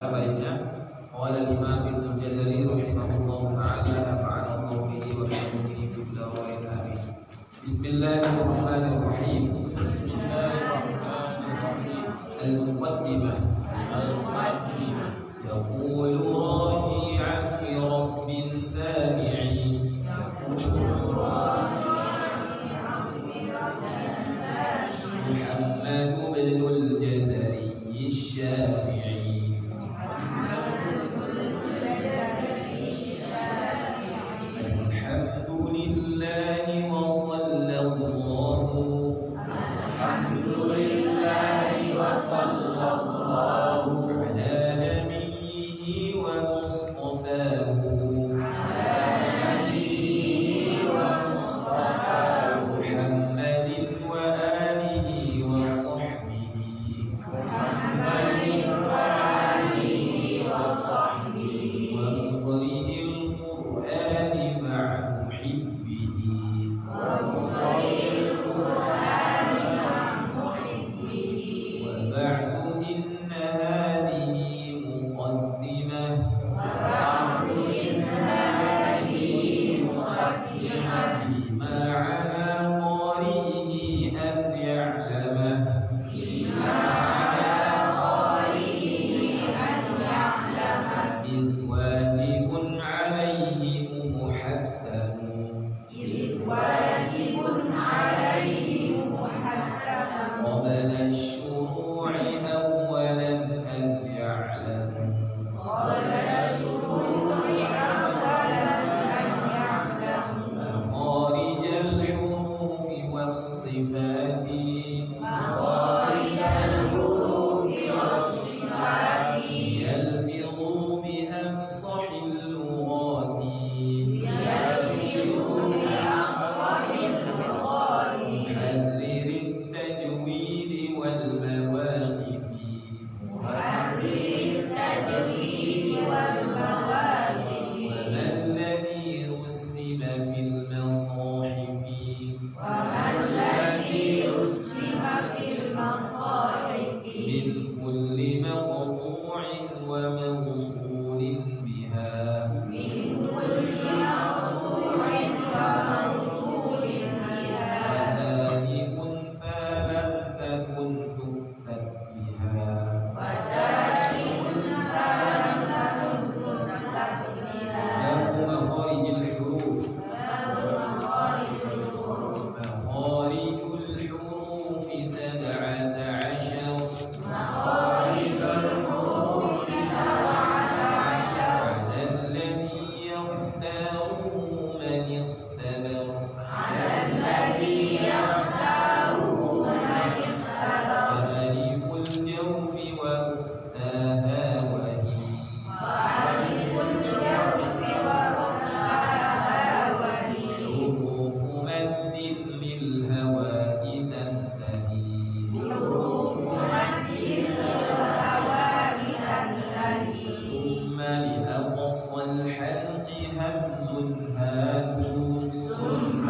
baiknya qala al-imam Ibnu Jazari rahimahullahu ta'ala nafa'ana bihi wa bihi fid darain amin. Bismillahirrahmanirrahim. Al-muqaddimah yaqulu raji'a fi rabbin sami'i Muhammad ibn al-Jazari الشافعي الحمد لله وصلى الله على نبيه ومصطفاه محمد وآله وصحبه ومقرئ القرآن مع محبه وبعد إن هذه مقدمة فيما على قارئه أن يعلمه إذ واجب عليه محتم قبل الشروع أولا أن يعلم مخارج الحروف والصفات يلفظ بأفصح اللغات محرر التجويد والمواقف وما الذي رسم في المصاحف من كل مقطوع وموصول بها وآلف فلم تكن تكتب بها له مخارج الحروف مخارج الحروف 17 على الذي يختاره من اختبر فألف الجوف وأختاها وهي حروف مد للهواء تنتهي ثم لأقصى الحلق همز هاء ثم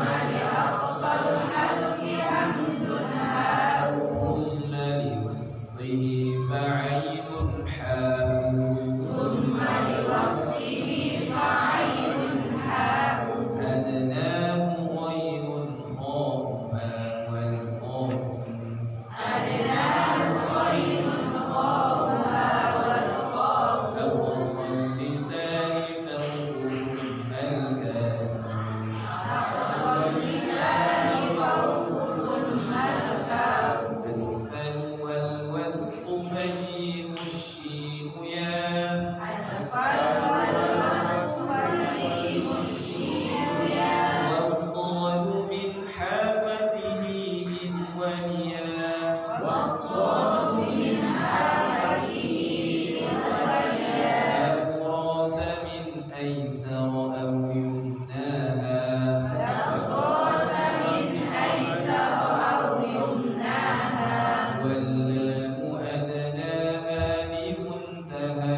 لوسطه فعين حاء أدناه غين خاؤها والقاف أقصى اللسان فوقهم الكاف أسفل والوسط فجيم الشين يا والضاد من حافته إذ ونيا الراس من أيسر أو يمناها واللام أدناها لمنتهى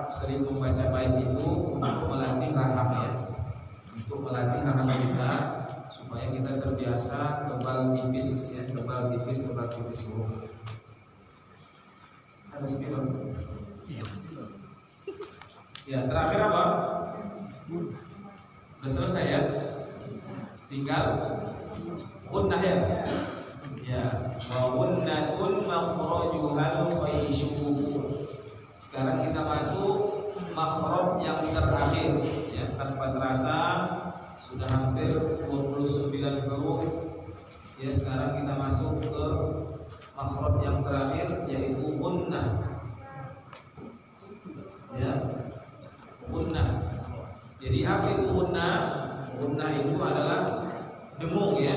Sering membaca bait itu untuk melatih rahang ya, untuk melatih rahang kita supaya kita terbiasa tebal tipis ya, tebal tipis huruf. Ada spidol? Ya, terakhir apa? Sudah selesai ya? Tinggal gunnah ya. Ya, wa gunnatun makhrajuhal khayshu. Sekarang kita masuk makhraj yang terakhir ya, tanpa terasa sudah hampir 29 huruf ya. Sekarang kita masuk ke makhraj yang terakhir yaitu gunnah ya, gunnah. Jadi apa itu gunnah? Gunnah itu adalah dengung ya.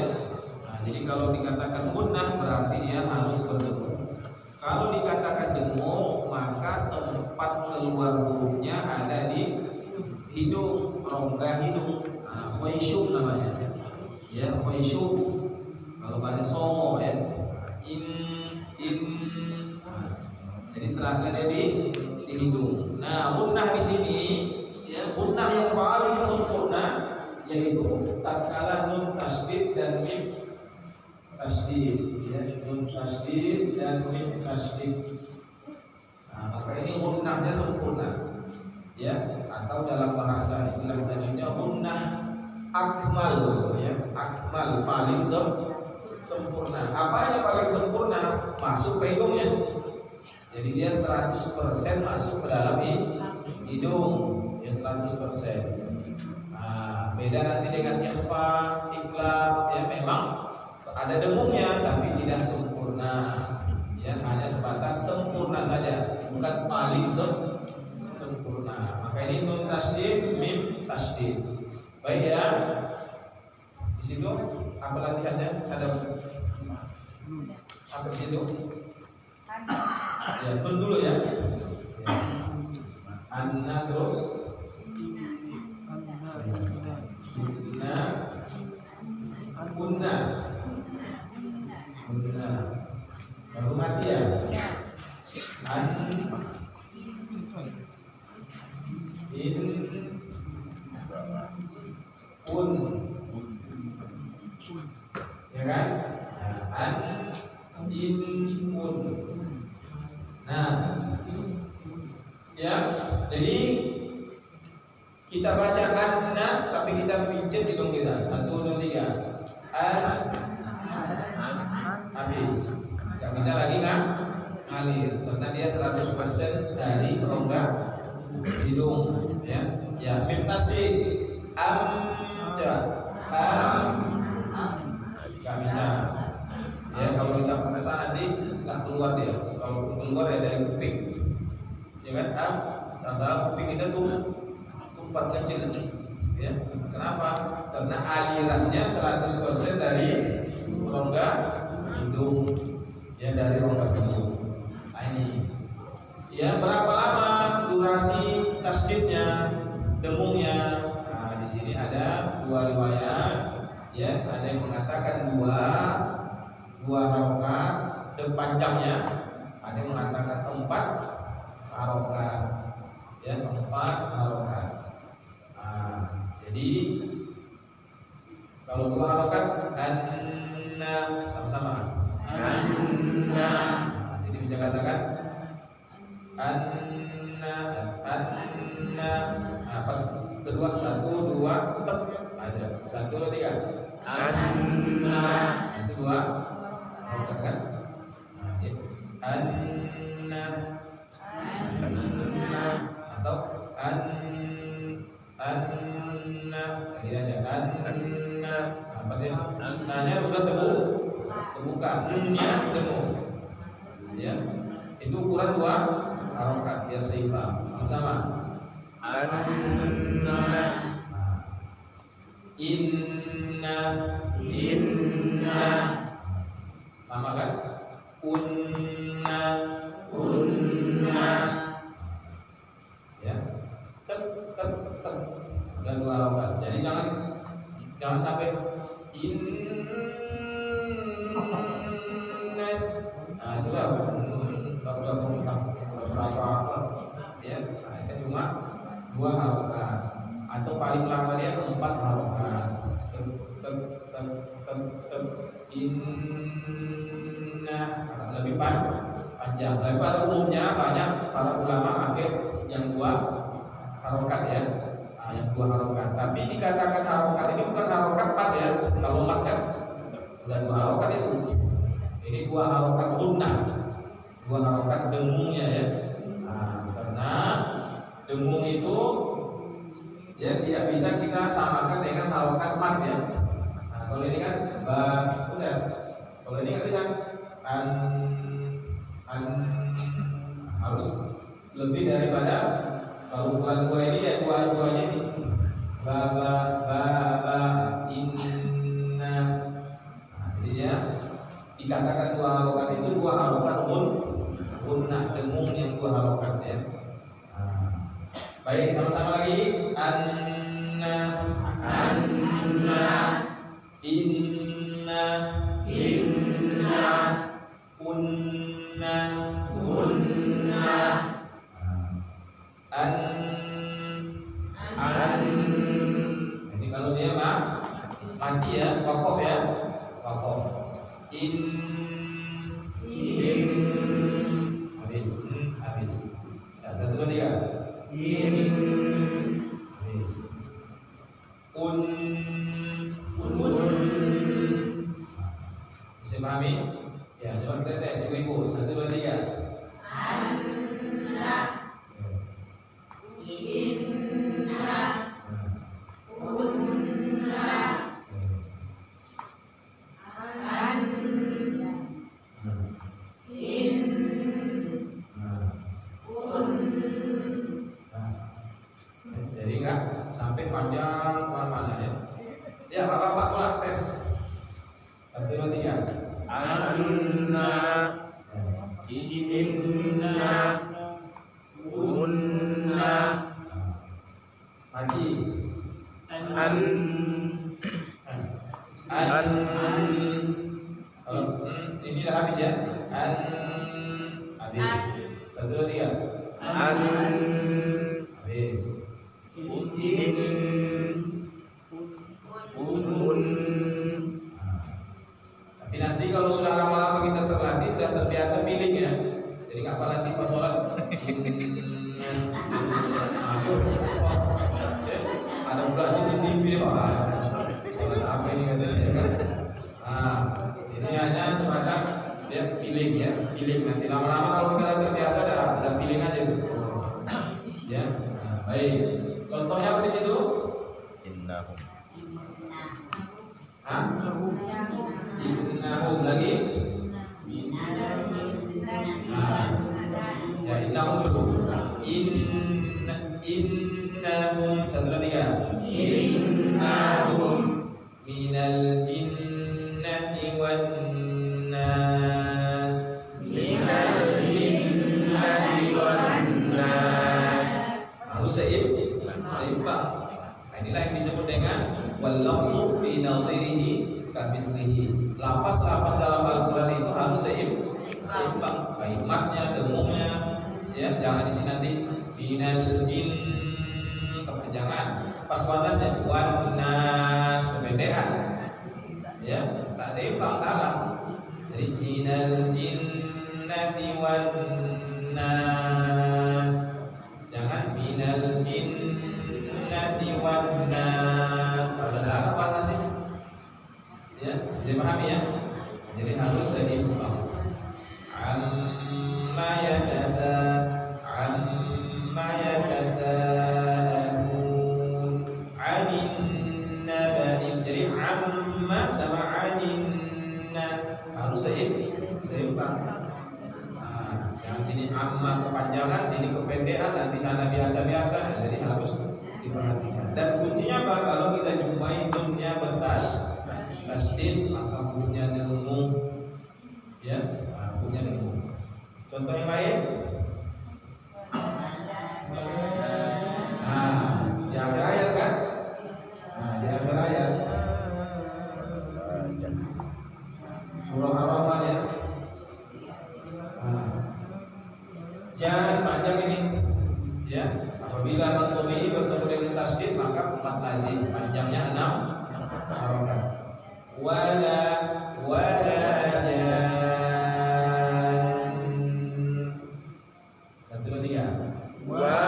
Nah, jadi kalau dikatakan gunnah berarti dia harus berdengung. Kalau dikatakan dengung, maka tempat keluar hurufnya ada di hidung, rongga hidung. Nah, khayshum namanya. Ya, khayshum. Kalau pada songo ya, in. Jadi terasa di hidung. Nah, gunnah di sini, ya, gunnah yang paling sempurna yaitu tatkala nun tasydid dan mim tasydid. Ya, nun tasydid dan mim tasydid. Nah, maka ini gunnahnya sempurna. Ya, atau dalam bahasa istilah tajwidnya gunnah akmal ya, akmal paling sempurna. Apa yang paling sempurna? Masuk ke hidungnya. Jadi dia 100% masuk ke dalam hidung. Ya 100%. Nah, beda nanti dengan ikhfa, iklab ya, memang ada dengungnya tapi tidak sempurna ya, hanya sebatas sempurna saja, bukan paling sempurna. sempurna. Maka ini nun tasdid, mim tasdid. Baik ya. Di situ apa latihannya? Ada apa di situ? Ya, tun dulu ya. Anna terus Inna Kunna Kunna baru mati ya. An In Un ya kan? An In Un. Nah, ya, jadi kita baca anna, tapi kita pincet hidung kita. 1, 2, 3. An, habis. Gak bisa lagi kan? Ngalir, karena dia 100% dari rongga hidung. Ya, ya. Mim tasdid. Coba. Gak bisa. Ya, kalau kita paksa nanti nggak keluar dia. Kalau keluar ya dari kuping. Ya kan? Antara kuping kita tumpat kecil. Ya. Kenapa? Karena alirannya 100% dari rongga hidung. Ya, dari rongga hidung. Nah, ini. Ya, berapa lama durasi tasdidnya, dengungnya? Nah, di sini ada 2 riwayat. Ya, ada yang mengatakan 2 harokat panjangnya, ada yang mengatakan 4 harokat, ya 4 harokat. Nah, jadi kalau 2 harokat anna sama-sama anna, jadi bisa katakan anna. Nah, pas kedua 1, 2 tetap ada 1, 2, 3 anna, itu 2 harokat kan? Anna atau anna tadi aja anna apa sih? Annanya udah terbuka, nya temu. Ya, itu ukuran 2 harokat biar seimbang. Sama-sama. Anna, inna, sama kan? Unna, ya, tet. Udah 2 harokat. Jadi jangan sampai inna. Nah, itulah berapa ya? Nah, itu cuma 2 harokat atau paling lama dia 4 harokat. Inna lebih panjang. Tapi pada umumnya banyak para ulama pakai yang 2 harokat ya. Nah, yang 2 harokat. Tapi dikatakan harokat ini bukan harokat mat ya. Kalau mat kan udah 2 harokat itu. Ini 2 harokat gunnah, 2 harokat dengungnya ya. Nah, karena dengung itu ya tidak bisa kita samakan dengan harokat mat ya. Nah, kalau ini kan udah. Kalau ini nggak bisa harus lebih daripada kalau ukuran 2 ini ya 2-2-nya ini inna. Nah, jadi ya dikatakan 2 harokat itu 2 harokat gunnah dengung yang 2 harokat ya. Nah, baik, sama-sama lagi anna, inna, unna, ini kalau dia mati ya, wakof ya, wakof. Habis. Ya, 1, 2, 3. Habis. Bisa pahami? Ya, coba kita tes ibu. 1, 2, 3. Anna, inna, unna, enggak sampai panjang mana ya. Ya, Bapak mulai tes. 1 2 3. Anna inna kunna Lagi. an Ini udah habis ya. Habis. 1 2 3. Habis. Tapi nanti kalau sudah lama-lama kita terlatih, sudah terbiasa pilih ya. Jadi nggak apa latih pas sholat. Ada pula CCTV nih, wah, sholat apa ini katanya kan? Ini hanya sebatas dia pilih ya, pilih nanti lama-lama kalau kita terbiasa dah pilih aja tuh. Ya, baik. Contohnya apa di situ? innahum Innahum lagi. Ya, innahum dulu. Innahum 1 2 3. innahum Minal jinnati wan nas. minal jinnati wan nas. Harus seimbang. Inilah yang disebut dengan wal lafzu fi nadhirihi kamitslihi. Lafaz-lafaz dalam Al-Qur'an itu harus seimbang. Baik matnya, dengungnya, ya, jangan di sini nanti minal jin kepanjangan. Pas watasnya wan nas kependekan. Ya, tak seimbang, salah. Jadi minal jinnati wan nas. Jangan minal jinnati wan nas. Kalau salah wan nas. Ya, jadi pahami ya. Jadi harus seimbang. Amma yatasaalun 'anil naba'i. Jadi amma sama 'aninna harus seimbang. Yang sini amma kepanjangan, sini kependekan, dan di sana biasa-biasa. Jadi harus diperhatikan. Dan kuncinya apa? Kalau kita jumpai nunnya tasdid, maka punya dengung, ya, punya dengung. Contoh yang lain, di akhir ayat kan? Di akhir ayat surah Ar-Rahman ya. Jangan panjang ini, ya. Apabila mantumi bertemu dengan tasdid, maka 4 lazim, panjangnya 6 harokat. Wala jan. 1 2 3. Wajan.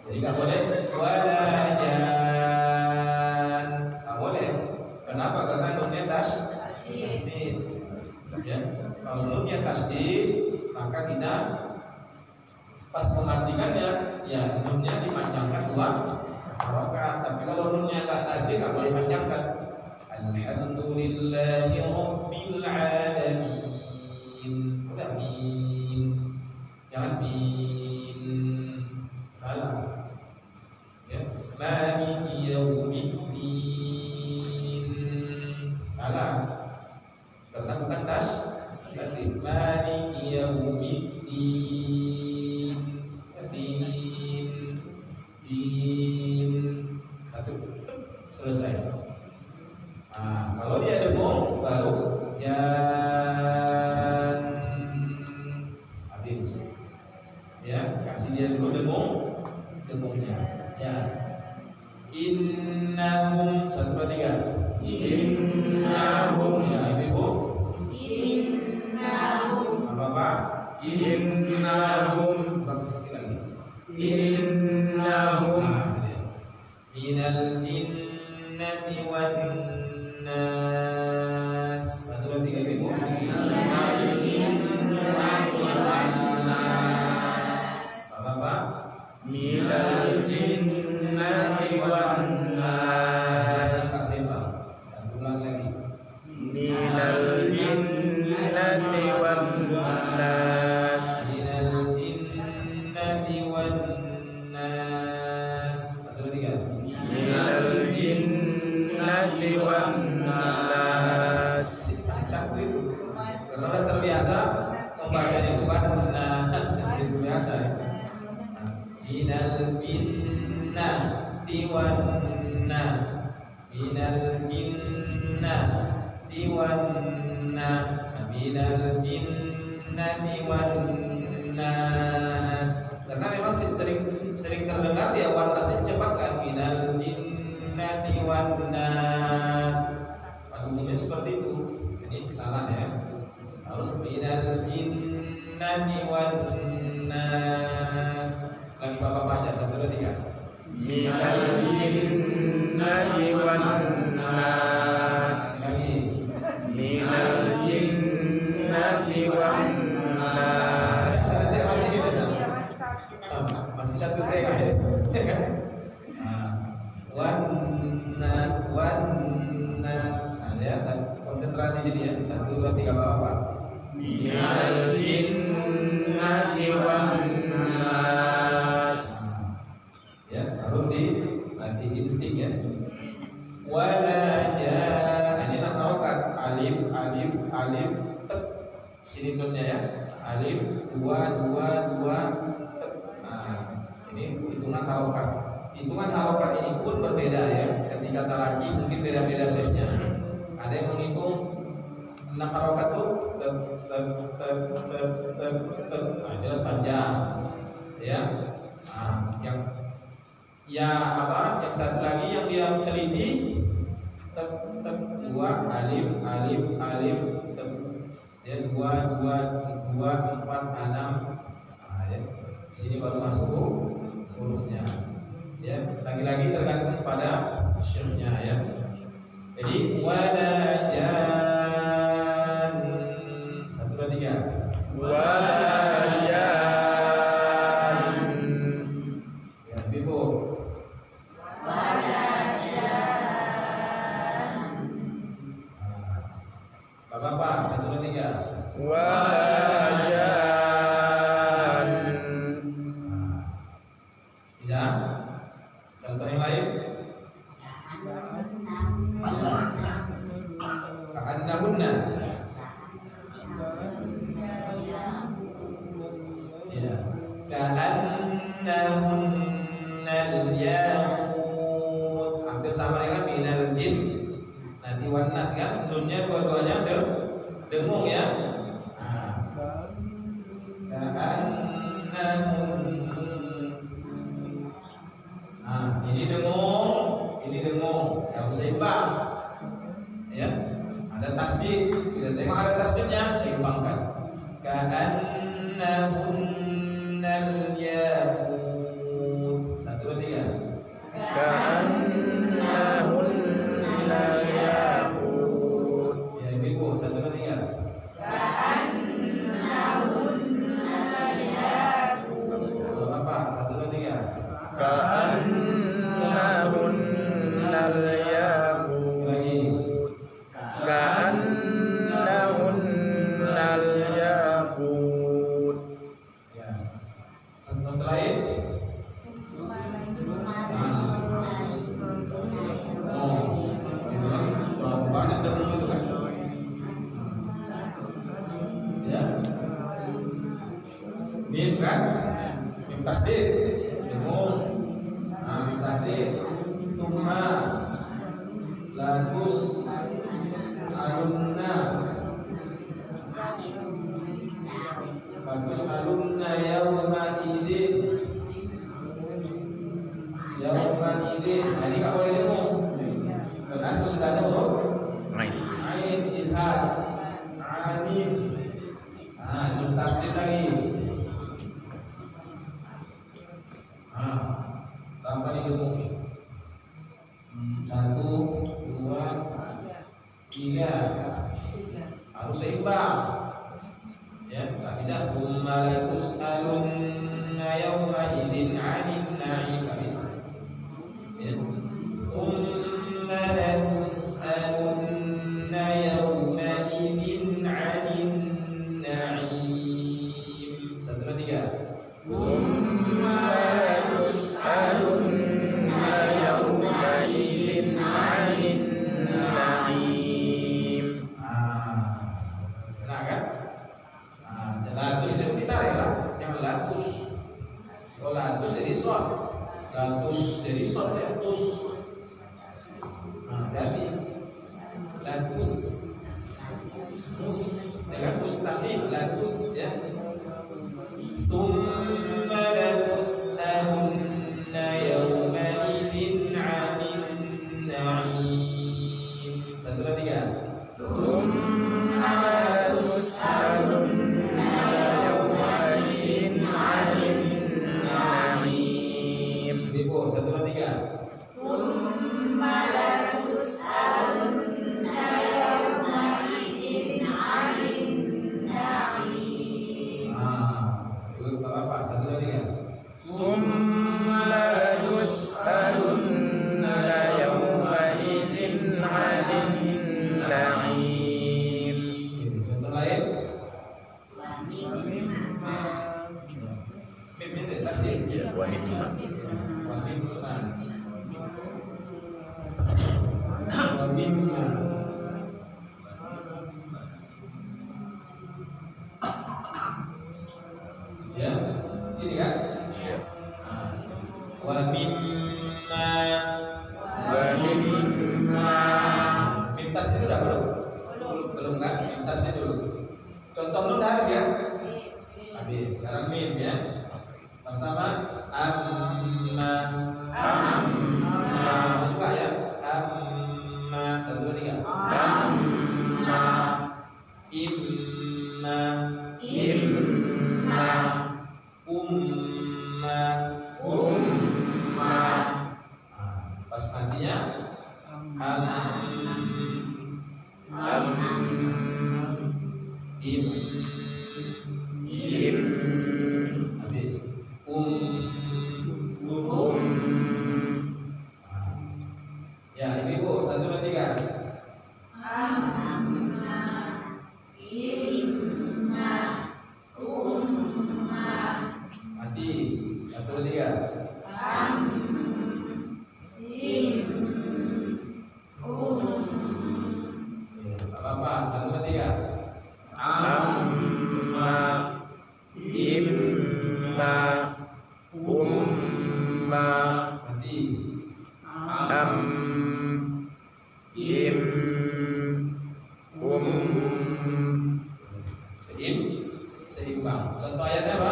Jadi nggak boleh wala jan, nggak boleh. Kenapa? Karena nunnya tasdid. Ya, kalau nunnya tasdid, maka kita pas mematikannya, ya nunnya dipanjangkan 2 harokat. Tapi kalau nunnya tak tasdid, nggak boleh panjangkan. Alhamdulillahi rabbil alamin. Udah min, jangan min, salah. Ya, maliki yaumiddin, salah. Karena bukan tasdid. Maliki yaumiddin, din, 1, selesai. Kalau dia dengung baru jan, habis. Ya, kasih dia dulu dengungnya. Ya. Innahum 1 2 3. Innahum. Ya, Ibu. Innahum. Apa? Innahum. Sekali lagi. Innahum minal jinnati wan nas. 1 2 3 Ibu. Minal jinnati wan nas. Bapak. minal jinnati wan nas. Satu ulang lagi. Minal jinnati wan nas. Minal jinnati jinnati wan nas. Satu dua tiga. minal jinnati wan nas. Satu itu. Karena udah terbiasa membacanya bukan nas, yang biasa ya. Minal jinnati wan nas. Minal jinnati wan nas. Minal jinnati wan nas. Karena memang sering terdengar ya wan nasnya cepat kan. Minal jinnati wan nas. Pada umumnya seperti itu. Ini kesalahan ya. Harus minal jinnati wan nas. Lagi bapak baca 1 2 3. Minal jinnati wan nas. Lagi. Minal jinnati wan nas. Masih satu setengah ya kan? Wan nas. Ya, konsentrasi jadi ya. 1 2 3 bapak. Minal jinnati wan nas. Ya, harus dilatih insting ya. Wala jaa, ini nak harokat alif tek. Sini nunnya ya. Alif 2 2 2 tek. Nah, ini hitungan harokat. Hitungan harokat ini pun berbeda ya. Ketika talaki mungkin beda-beda shape-nya. Ada yang menghitung nak harokat tuh tek. Nah, jelas panjang. Ya. Nah, yang satu lagi yang dia teliti tek 2 alif tek. Ya 2 4 6. Nah, ya. Di sini baru masuk hurufnya. Ya, lagi-lagi tergantung pada syeknya ya. Jadi wala jan 1 2 3. Wala jan. Ya, Bibo. Bapak 1 2 3. Wala jan. Bisa? Contoh yang lain? Ka'annahunna. Ya. Ka'annahunnal yaqut. Hampir sama dengan minal jin. Nanti wan nas kan? Nunnya dua-duanya dengung ya. Nah, ini dengung, harus seimbang. Ya, ada tasdid. Kita tengok ada tasdidnya, seimbangkan. Ka'annahunnal yaqut. 1 2 3. Ka'annahunnal yaqut. Ya, Ibu 1 2 3. Bapak 1 2 3. Ka'annahunnal yaqut. Lagi. Ka'annahunnal yaqut. Ya. Contoh lain. Oh, itu kan berapa banyak dengung itu kan? Ya. Mim kan? Mim tasdid. Dengung. Nah, mim tasdid. Tumma. Lagus. Alunna. Bagus alumna yauma idzin. Yauma idzin. Nah, ini enggak boleh dengung. Karena sudah ada huruf ain izhar. Amin. Nah, ini tasdid lagi. Nah, tanpa didengung. 1 2 3. Harus seimbang. Ya, enggak bisa tsumma latus'alunna yawma idzin 'anil na'im, enggak bisa. Ya. Tsumma latus'alunna yawma idzin 'anil na'im. 1 2 3. ثم لتسألن يومئذ عن النعيم. Nah kan? Latus itu kita ya, yang latus. Kalau latus jadi short, latus jadi short ya, tus. Jadi latus, mus, dengan mustaqim latus ya. Tsumma latus'alunna yawma'idin 'anil na'im. 1, 2, 3. Tsumma latus'alunna yawma'idin 'anil na'im. Ibu, 1, 2, 3. Tsumma latus'alunna yawma'idin 'anil na'im. Bapak, 1, 2, 3. Tsumma latus'alunna yawma'idin 'anil na'im. Contoh lain? Wa mimma Mim itu pasti. Ya, wa mimma. Wa mimma. Wa mimma. Ya, ini kan? Wa mimma. Wa mimma. Mintasnya itu udah belum? Belum kan? Mintasnya dulu. Contoh lu udah habis ya? Habis. Sekarang mim ya. Sama-sama. Amma. Buka ya. Amma. 1, 2, 3. Amma. Imma. Imma. Umma. Umma. Pas ngajinya im habis ya ini Bu 1, 2, 3 mati 1, 2, 3 Bapak 1, 2, 3 Amma. Imma. Umma. mati Im. seimbang. Contoh ayatnya apa?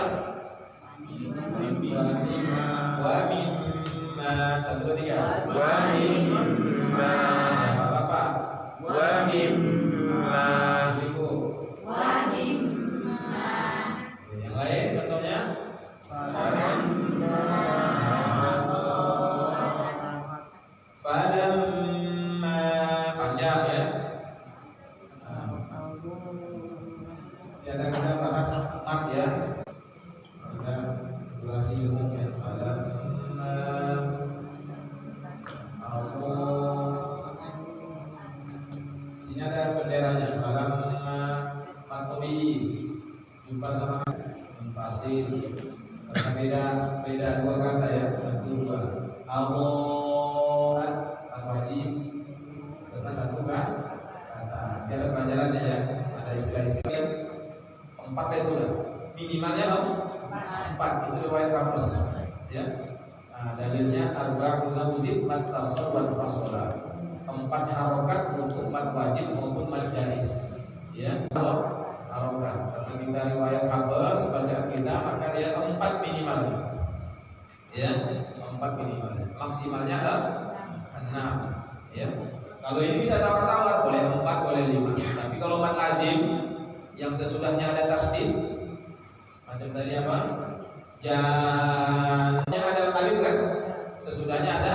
Wa mimma 1, 2, 3 Wa mimma. Bapak Wa mimma. Ibu yang lain contohnya falamma panjang ya. Kita bahas mak ya. Ada durasi untuknya. Falamma sini ada benderanya. Falamma matobi jumpa sama fasil. Karena beda dua kata ya. 1, 2 Allah wajib karena 1 kan kata. Ini ada pelajarannya ya. Ada istilah-istilah 4 itu lah. Minimalnya 4 itu riwayat Hafs ya. Dalilnya arba'una wuzib mat tasal wal fasola. 4 harokat untuk mat wajib maupun mat jaiz ya. Kalau harokat karena kita riwayat Hafs bacaan kita maka dia 4 minimal ya. 4 minimal maksimalnya 6 ya. Kalau ini bisa tawar-tawar boleh 4 boleh 5. Tapi kalau mat lazim yang sesudahnya ada tasdid macam tadi apa? Jannya ada alif kan? Sesudahnya ada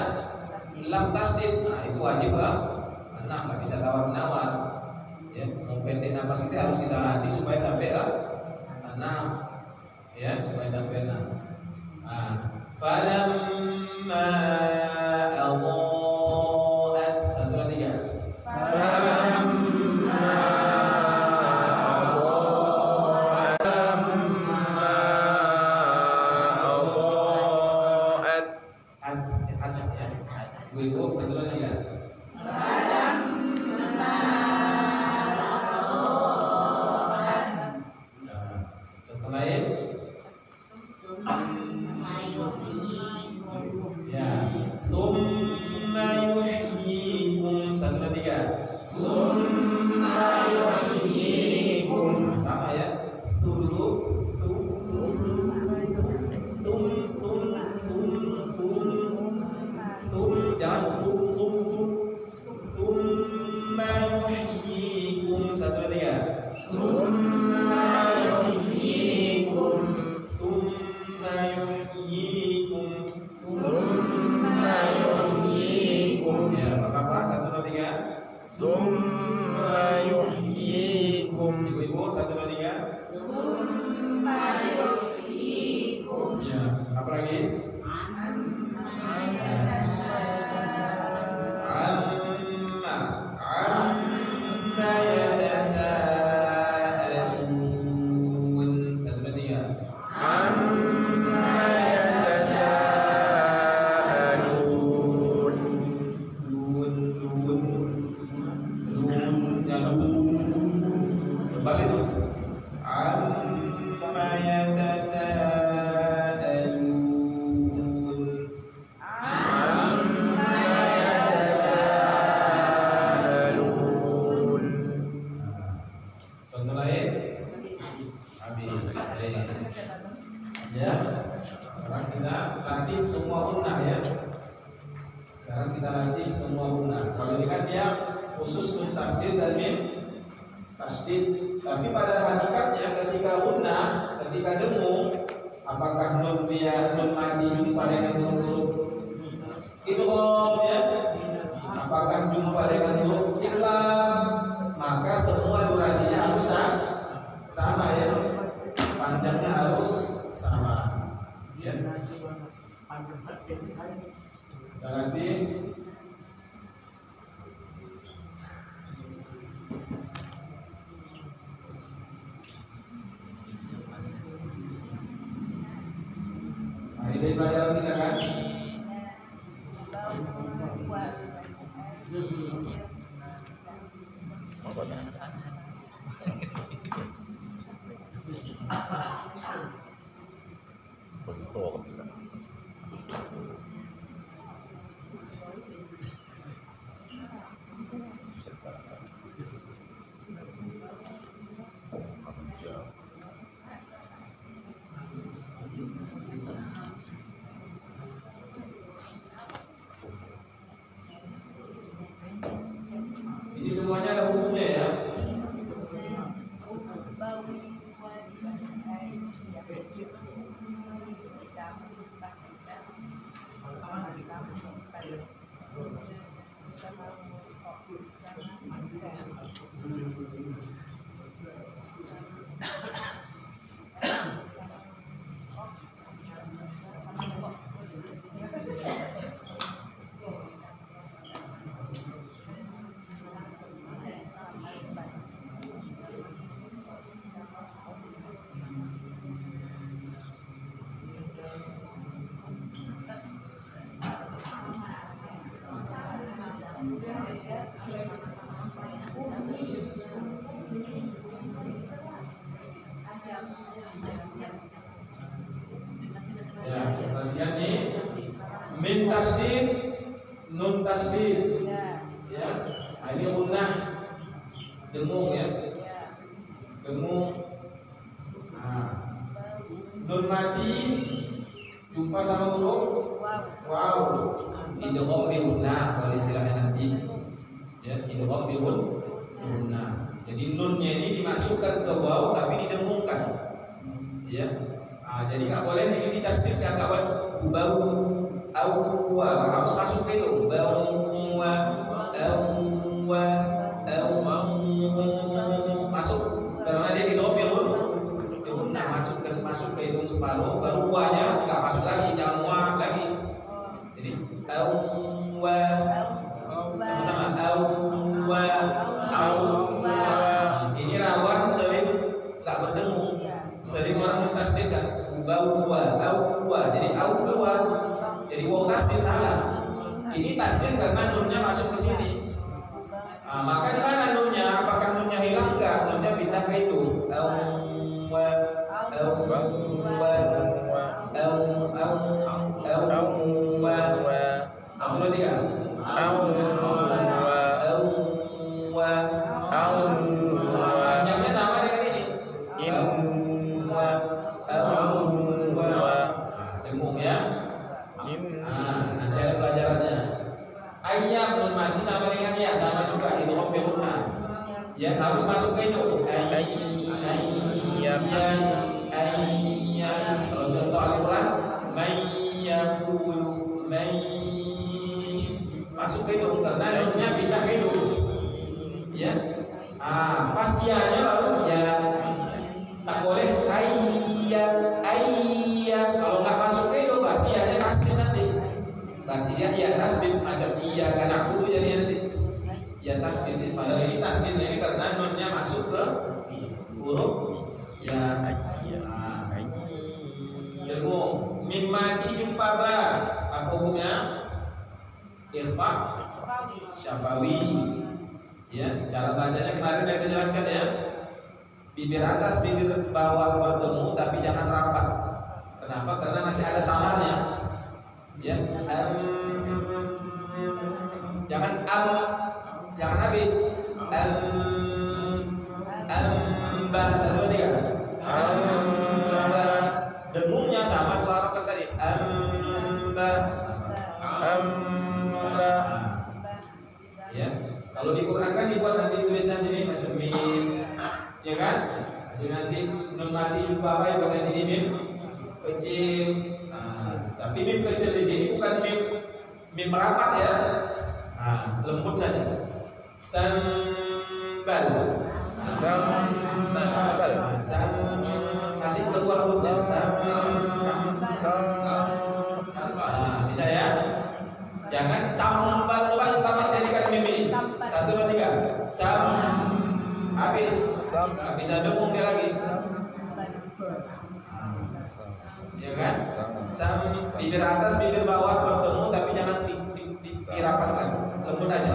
lam tasdid. Nah, itu wajib 6, enggak bisa tawar-menawar. Ya, mau pendek napas itu harus kita latih supaya sampai 6. Ya, supaya sampai 6. Nah, falamma adaat 1, 2, 3 Falamma Apa lagi? Amma Amma yatasaalun. Satu lagi ya. Amma yatasaalun. Kembali tuh. Amma yatasaalun. Amma yatasaalun. Contoh lain. Habis. Ya. Sekarang kita latih semua guna ya. Sekarang kita latih semua guna. Kalau ini kan dia khusus nun tasdid dan mim tasdid. Tapi pada hakikatnya ketika guna, ketika dengung, apakah nun dia nun mati jumpa dengan huruf idgham ya? Apakah jumpa dengan huruf iqlab? Maka semua durasinya harus sama ya. Panjangnya harus sama. Ya. Berarti ini pelajaran kita kan? Ini semuanya ada hukumnya ya. Ya, perhatikan nih. Min tasdid, nun tasdid. Ya, ini gunnah dengung ya. Dengung. Nah, nun mati jumpa sama huruf wow. Idgham bi gunnah kalau istilahnya nanti. Ya, idgham bi gunnah. Jadi nunnya ini dimasukkan ke waw tapi didengungkan. Ya. Nah, jadi nggak boleh ini ditasdidkan, nggak boleh bau harus masuk ke itu bau masuk karena dia di domil nah masuk ke hidung separuh baru wanya nggak masuk lagi jangan wa lagi jadi sama-sama ini rawan sering nggak berdengung sering orang mentasdidkan bau jadi au keluar jadi wow tasdid salah ini tasdid karena nunnya masuk ke sini maka di mana nunnya apakah nunnya hilang enggak nunnya pindah ke itu panjangnya sama dengan ini dengung ya. Nanti ada pelajarannya. Ayam nun mati sama dengan ya sama juga itu hombeuna. Ya harus masuk ke itu. Ayam. Kalau contoh Al-Quran, mayyakulu masuk ke itu karena nunnya pindah ke itu. Ya. Pastiannya baru ya. Tak boleh ayam. Kalau nggak masuk ke itu Berarti dia ya tasbih macam iya karena aku jadi nanti ya tasbih. Padahal ini tasbihnya ini karena nunnya masuk ke huruf ya. Dengung mimati jumpa ba apa hukumnya? Ikhfa syafawi. Ya, cara bacanya kemarin kita jelaskan ya. Bibir atas, bibir bawah bertemu tapi jangan rapat. Kenapa? Karena masih ada samarnya. Ya, jangan habis. Satu tiga. Dengungnya sama dua harokat tadi. Ya, kalau di Quran kan dibuat nanti tulisan sini macam mim, ya kan? Jadi nanti nun mati jumpa apa yang pada sini mim kecil. Tapi mim kecil di sini bukan mim merapat ya. Lembut saja. Sambal. Masih keluar hurufnya. Bisa ya? Jangan sambal, coba jadikan mim ini. 1, 2, 3. Habis. Nggak bisa dengung dia lagi. Ya kan? Bibir atas, bibir bawah bertemu tapi jangan dirapatkan. Lembut aja.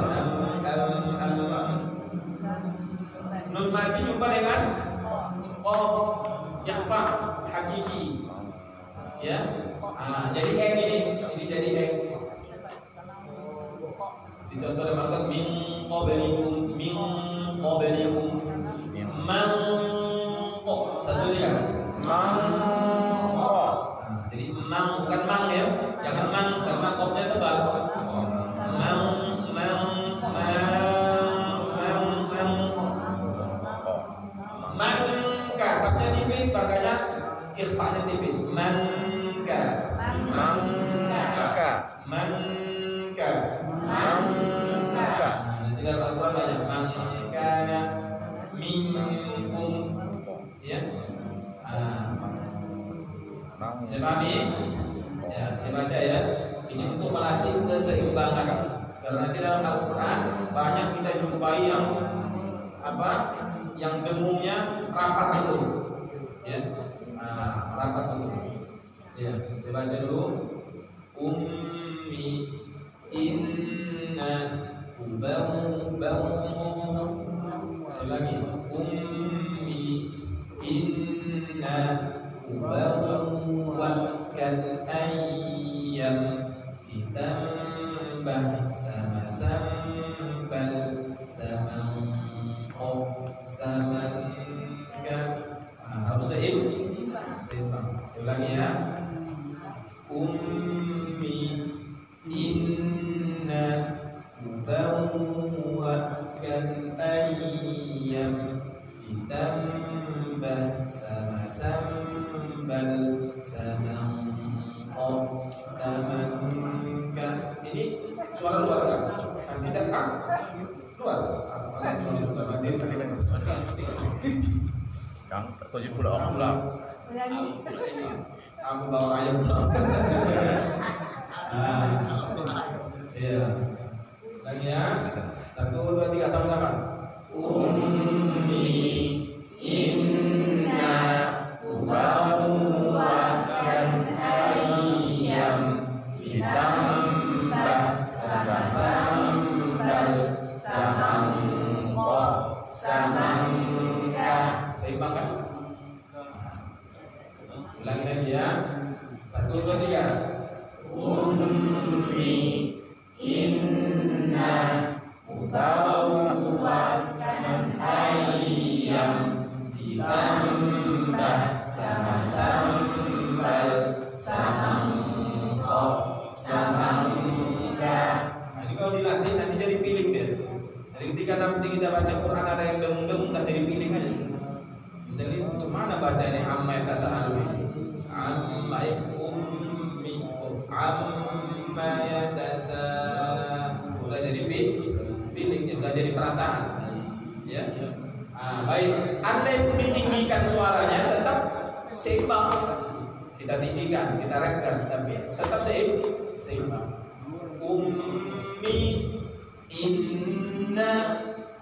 Nun mati jumpa dengan qaf yakhfa hakiki. Ya. Jadi ini jadi dicontoh dengan min qablikum man qaf satu lagi kan jadi mang bukan mang ya, jangan mang karena qafnya tebal. Mangka qafnya tipis makanya ikhfa'nya tipis. Mangka. Nanti dalam Al-Quran banyak mangkana minkum ya. Saya pahami? Ya, saya baca ya. Ini untuk melatih keseimbangan. Karena nanti dalam Al-Quran banyak kita jumpai yang yang dengungnya rapat dulu. Ya. Rapat dulu. Ya, saya baca dulu. Ummi inna sekali lagi. Ummi inna ubawwakal ayyam ditambah sama sambal samanka. Harus seimbang. Saya ulangi ya. Ummi inna ubawwakal ayyam ditambah sama sambal samanka. Ini suara luar kan? Tidak kan? Luar. Kang, 70 orang pula. Aku bawa ayam pula. Iya. Lagi ya. 1, 2, 3 sama-sama. Ummi inna ubawwakal ayyam ditambah sambal samangka. Seimbang kan? Ulangi lagi ya. 1, 2, 3. Ummi inna ubawwakal ayyam ditambah sama sambal samangka. Jadi kalau dilatih nanti jadi piling ya. Jadi ketika nanti kita baca Quran ada yang dengung-dengung tak jadi piling aja. Misalnya cuma baca ini amma yatasaalun amma ummi amma yatasaalun udah jadi piling, sudah jadi perasaan ya. Baik, Anda yang meninggikan suaranya tetap seimbang. Kita tinggikan, kita rekkan, tapi tetap seimbang. ummi inna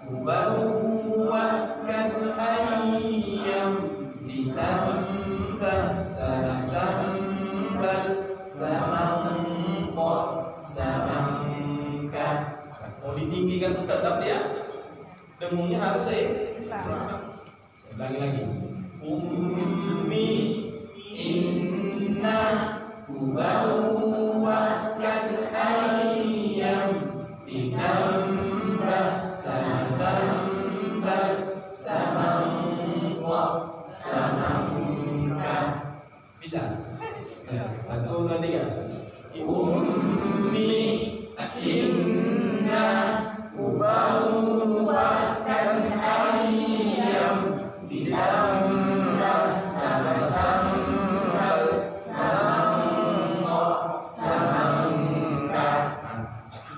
kubawwakan ayyam ditambah sana sambal samangko samangka. Mau ditinggikan tetap ya, dengungnya harus lagi ummi inna kubawwakan ayyam ditambah sama sambal samangko samangka. Bisa? Ya. 1, 2, 3. Ummi inna kubawwakan ayyam ditambah sama sambal samangko samangka.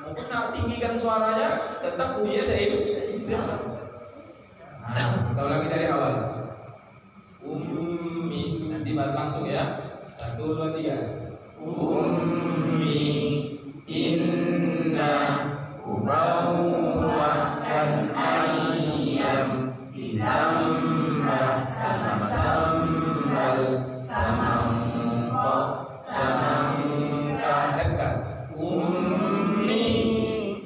Mungkin nak tinggikan suaranya tetap bunyinya seimbang. Nah, kita ulangi dari awal. Ummi, nanti langsung ya. 1, 2, 3. Ummi inna kubawwakan ayyam ditambah sama sambal samangko samangka. Dekat. Ummi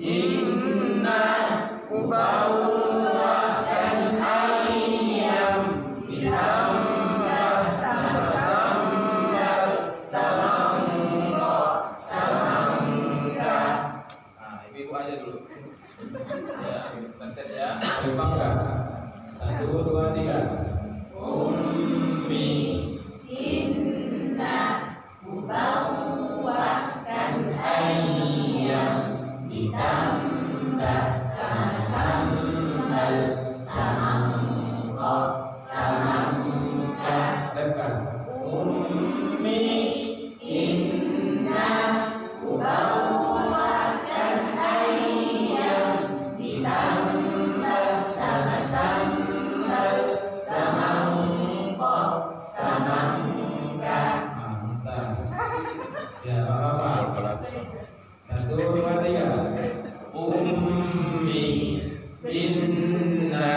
inna kubawwakan ayyam ditambah sama sambal samangko samangka. Nah, ibu aja dulu. Ya, tes ya. Gampang enggak? 1, 2, 3. Ummi inna kubawwakan ayyam ditambah sama sambal samangko samangka. dekat. Ummi Inna kubawwakan ayyam ditambah sama sambal samangko samangka. Mantas. Ya, apa-apa. 1, 2, 3. Ummi inna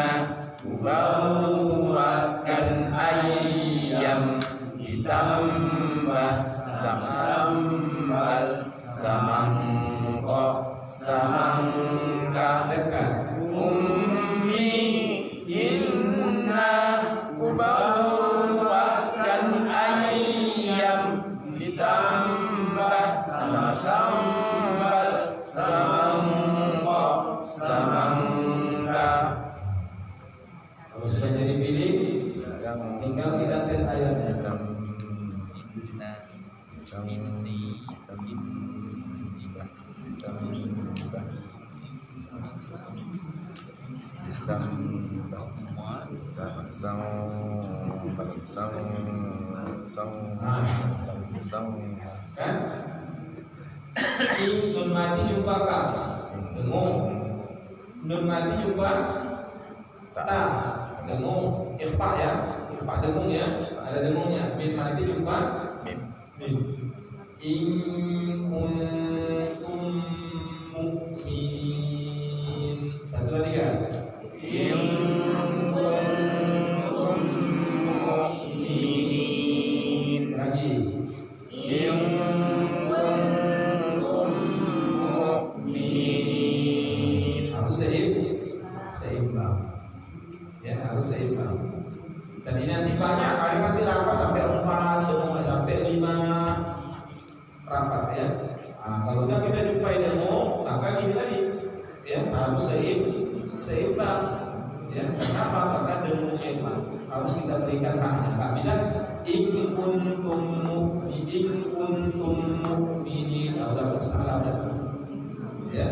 kubawwakan ayyam ditambah sama sambal samangko samangka. Dekat. Ummi inna kubawwakan ayyam ditambah sama sambal samangko samangka. Kalau sudah jadi pilih, tinggal kita tes ayatnya. Kan? Nun mati jumpa kaf, dengung. Nun mati jumpa ta, dengung. Ikhfa ya, ikhfa dengung ya. Ada dengungnya. Min mati jumpa mim. In kuntum mu'min. 1, 2, 3. In kuntum mu'minin. Lagi. In kuntum mu'minin. Harus seimbang. Ya, harus seimbang. Dan ini nanti banyak kalimat rapat sampai 4, dengung sampai 5 rapat ya. Nah, kalau kita jumpai dengung, maka gini tadi ya harus seimbang. Ya, kenapa? Karena dengungnya itu harus kita berikan haknya. Nggak bisa in kuntum mu'minin. Udah salah udah. Ya.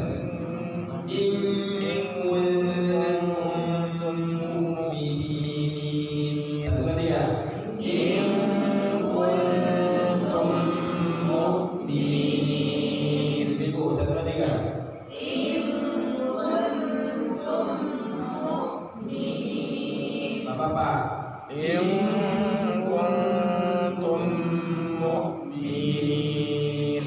In kuntum mu'minin. 1, 2, 3. In kuntum mu'minin. Ibu 1, 2, 3. In kuntum mu'minin. Bapak. In kuntum mu'minin.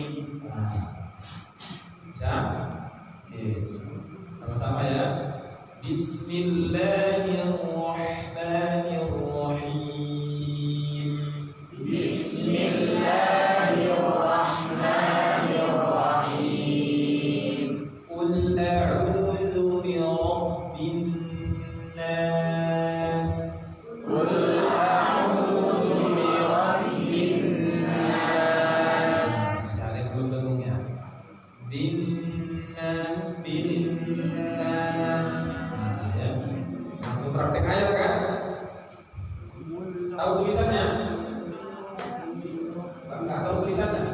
Enggak tahu tulisannya.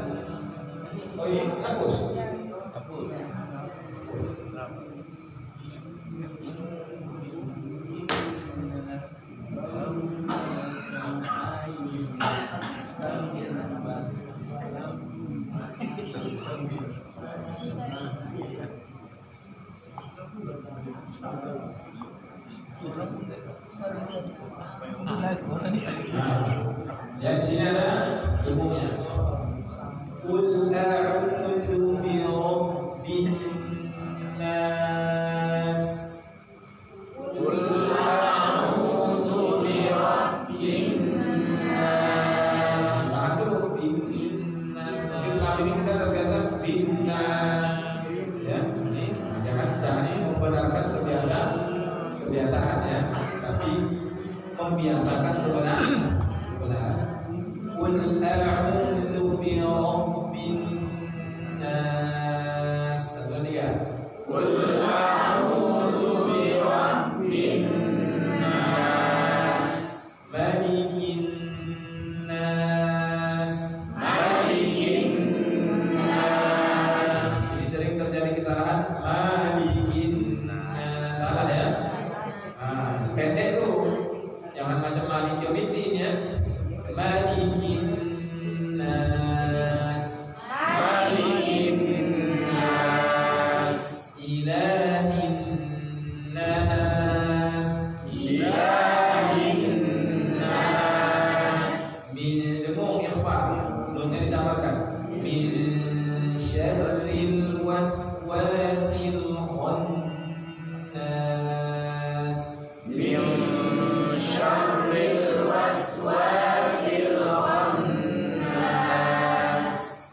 Oh iya, hapus. Ya, di sini ada ilmunya. Qul a'udzu bi rabbin nas. Qul a'udzu bi rabbin nas. Satu bin nas. Jadi selama ini kita terbiasa bin nas. Ya, ini jangan membenarkan kebiasaan ya, tapi membiasakan kebenaran. Qul a'udzu bi rabbin nas. Satu lagi ya. Qul a'udzu bi rabbin nas. Malikin nas. Malikin nas. Ini sering terjadi kesalahan malikin nas. Salah ya. Nah, pendek tuh. Jangan macam Malik Yaumiddin ya. Malikin nas. Malikin nas. Ilahin nas. Ilahin nas. Min demung ikhfa. Belumnya disamarkan. Min syarril waswasil khannas. Min syarril waswasil khannas.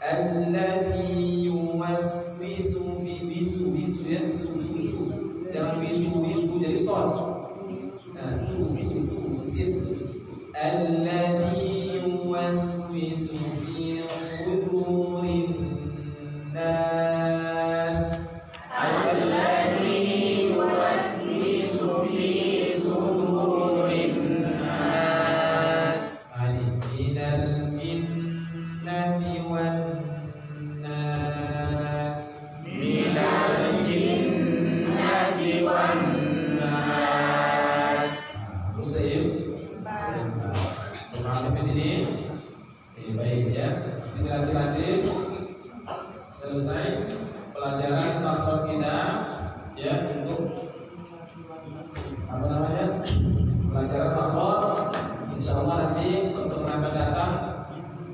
Alladzi yuwaswisu fi bisu ya susu. Jangan bisu jadi short. Nah, susu. Alladzi yuwaswisu fi sudurin nas. Alladzi yuwaswisu fi sudurin nas. Minal jinnati wan nas. Minal jinnati wan nas. Terus saya sampai sini. Baik ya. Kita lanjut selesai pelajaran makhluk kita ya, untuk apa namanya, pelajaran makhluk. Insyaallah nanti untuk yang akan datang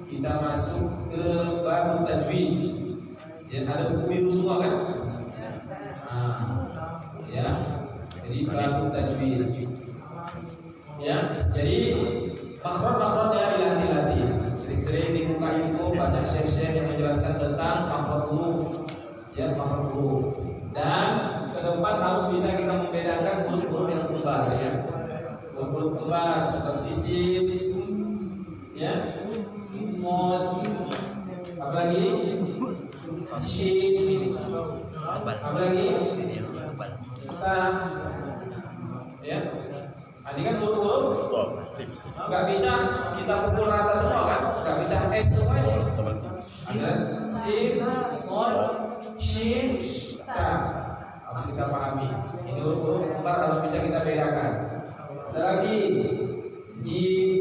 kita masuk ke bab tajwid. Ya, ada buku biru semua kan? Nah, ya. Jadi bab tajwid. Ya, jadi makhraj-makhrajnya dilatih-latih. Sering-sering di muka itu banyak syekh-syekh yang menjelaskan tentang makhraj huruf. Ya, makhraj huruf. Dan ke depan harus bisa kita membedakan huruf-huruf yang kembar ya. Huruf-huruf kembar seperti sin, ya, mod, apalagi shin, apalagi ta, ya. Ini kan huruf-huruf nggak bisa kita pukul rata semua kan, nggak bisa S semuanya. Ada sin, mod, shin, ta. Harus kita pahami. Ini huruf-huruf kembar harus bisa kita bedakan. Ada lagi jim,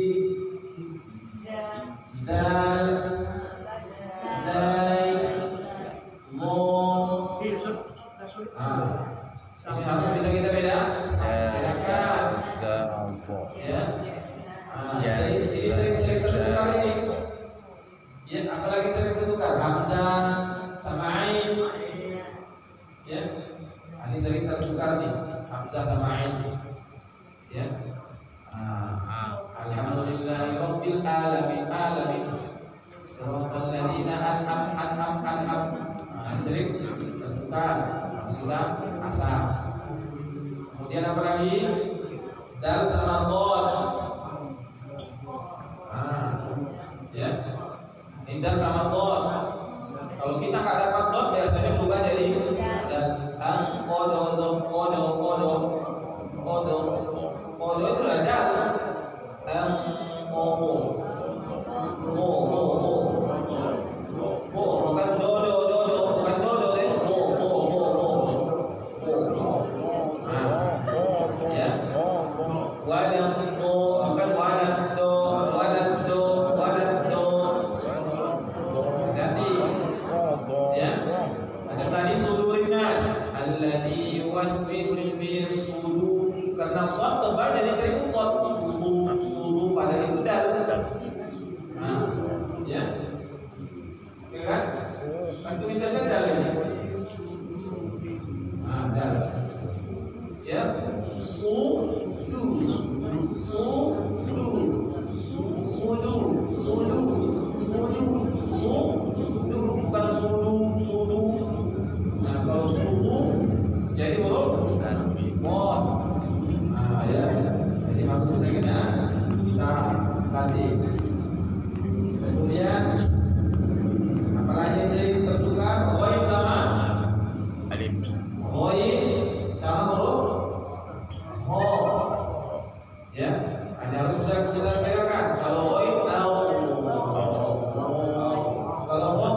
dal, zai, mo. Ini harus bisa kita bedakan. Ya. Jadi sering tertukar ini. Ya, apalagi sering tertukar hamzah sama ain. Ya. Ini sering tertukar nih, hamzah sama ain. Ya. Alhamdulillahi rabbil alamin. Shiratal ladzina an'am. Sering tertukar sudah asal. Kemudian apa lagi? Dal sama qad. Ya. Dal sama qad. Kalau kita nggak dapat qad biasanya berubah jadi dan kodo. Kodo itu ada. Mo. Karena short tebal jadi keriput, sudu padahal itu dal. Nah, ya, ya kan? Kan tulisannya dal ini. Nah, dal. Ya, sudu, bukan sudu. Nah, kalau sudu jadi huruf mod. Nah, ya. Jadi maksudnya kita latih. Kemudian apalagi sih tertukar ghaib sama alif. Ghaib sama huruf ho. Ya, ada harus bisa kita bedakan. Kalau ghaib au. Kalau ho au.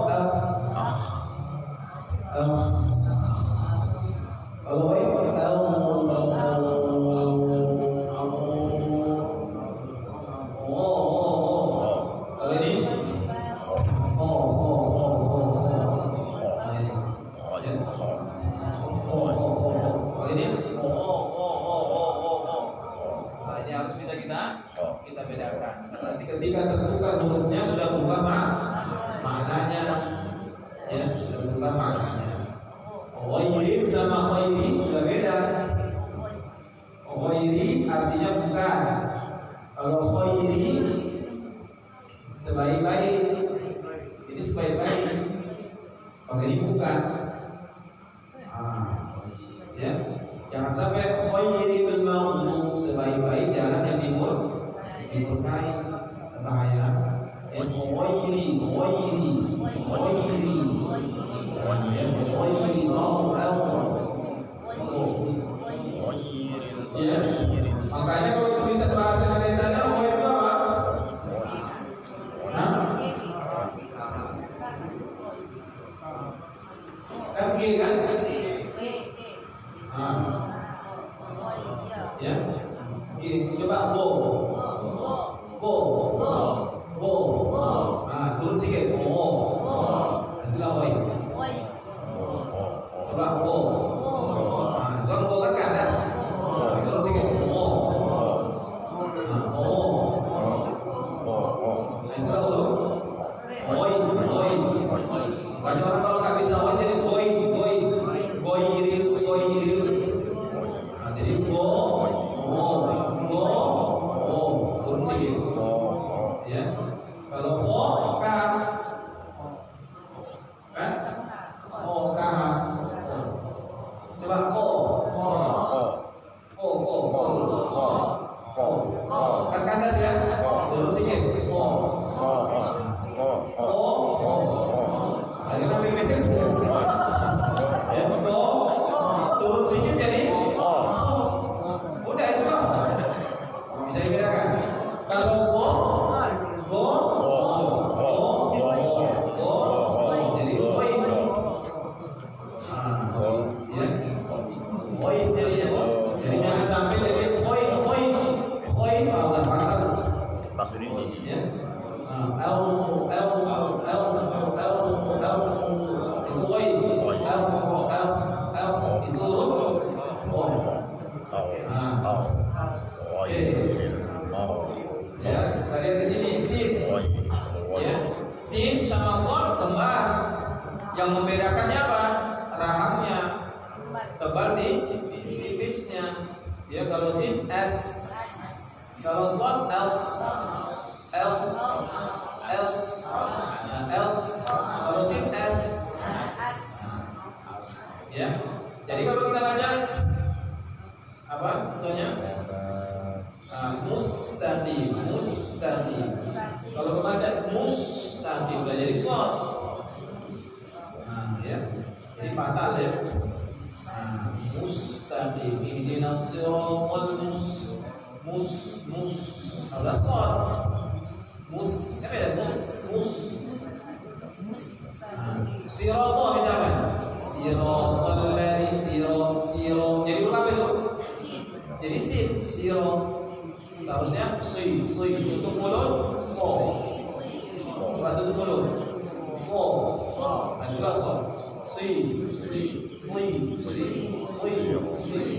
Kalau ghaib au. Kalau ini Kalau ini Nah, ini harus bisa kita bedakan. Karena ketika tertukar hurufnya sudah berubah maknanya. Ya, sudah berubah maknanya. Ghairi sama khairi sudah beda. Ghairi artinya bukan. Kalau khairi sebaik-baik. Ini sebaik-baik. Kalau ini bukan. Ya, jangan sampai khairil maghdub sebaik-baik jalan yang dimurkai, bahaya. Ghairi ya, makanya kalau tulisan bahasa Indonesia-nya ghaib itu apa? MG kan? Ya, coba go. Turun sikit. Itulah ghaib. Coba go. Tuan go kan ke atas. Turun sikit. Itulah huruf. Ghaib. Banyak orang kalau nggak bisa ghaib jadi goiril. Jadi turun sikit. Ya. Kalau ka kan? Ka. Coba kan kandas ya. Turun sikit. Akhirnya pendek. Ya, turun sikit jadi udah itu loh. Bisa dibedakan. Kalau jadi ghaib. Ya. Ghaib jadinya. Jadi jangan sampai jadi ghaib udah pangkal. Maksudnya sini. Ya. Itu ghaib. Itu huruf. Ya, dari di sini sin. Ya, sin sama shad kembar. Yang membedakannya apa? Rahangnya tebal di tipisnya. Ya, kalau sin s, kalau shad ls. Kalau sin s. Ya. Jadi kalau kita baca apa contohnya? Mustaqim. Kalau kebaca mustaqim udah jadi shad. Ya. Jadi fatal ya. Mustaqim. Ihdinas siratal ada shad. Apa ya? Siratal misalkan. Siratal ladzi siro. Jadi huruf apa itu? Jadi sin, siro. Seharusnya sui tutup mulut, so. Coba tutup mulut, so. Itulah so. Sui.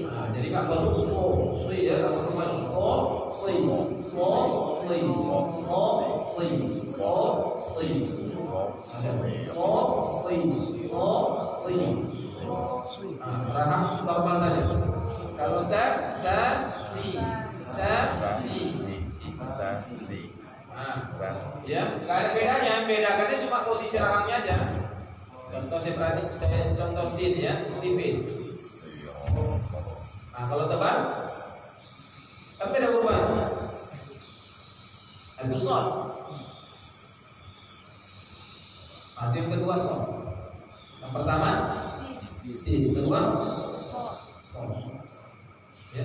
Nah, jadi nggak baru sui ya, nggak baru masuk sui. Nah, rahang normal saja. Kalau si. Nah, ya, nggak ada bedanya. Bedakannya cuma posisi rahangnya aja. Contoh saya contoh sin ya, tipis. Nah, kalau tebal, tapi ada perubahan. Itu short. Nah, yang kedua short. Yang pertama sin, kedua short. Ya.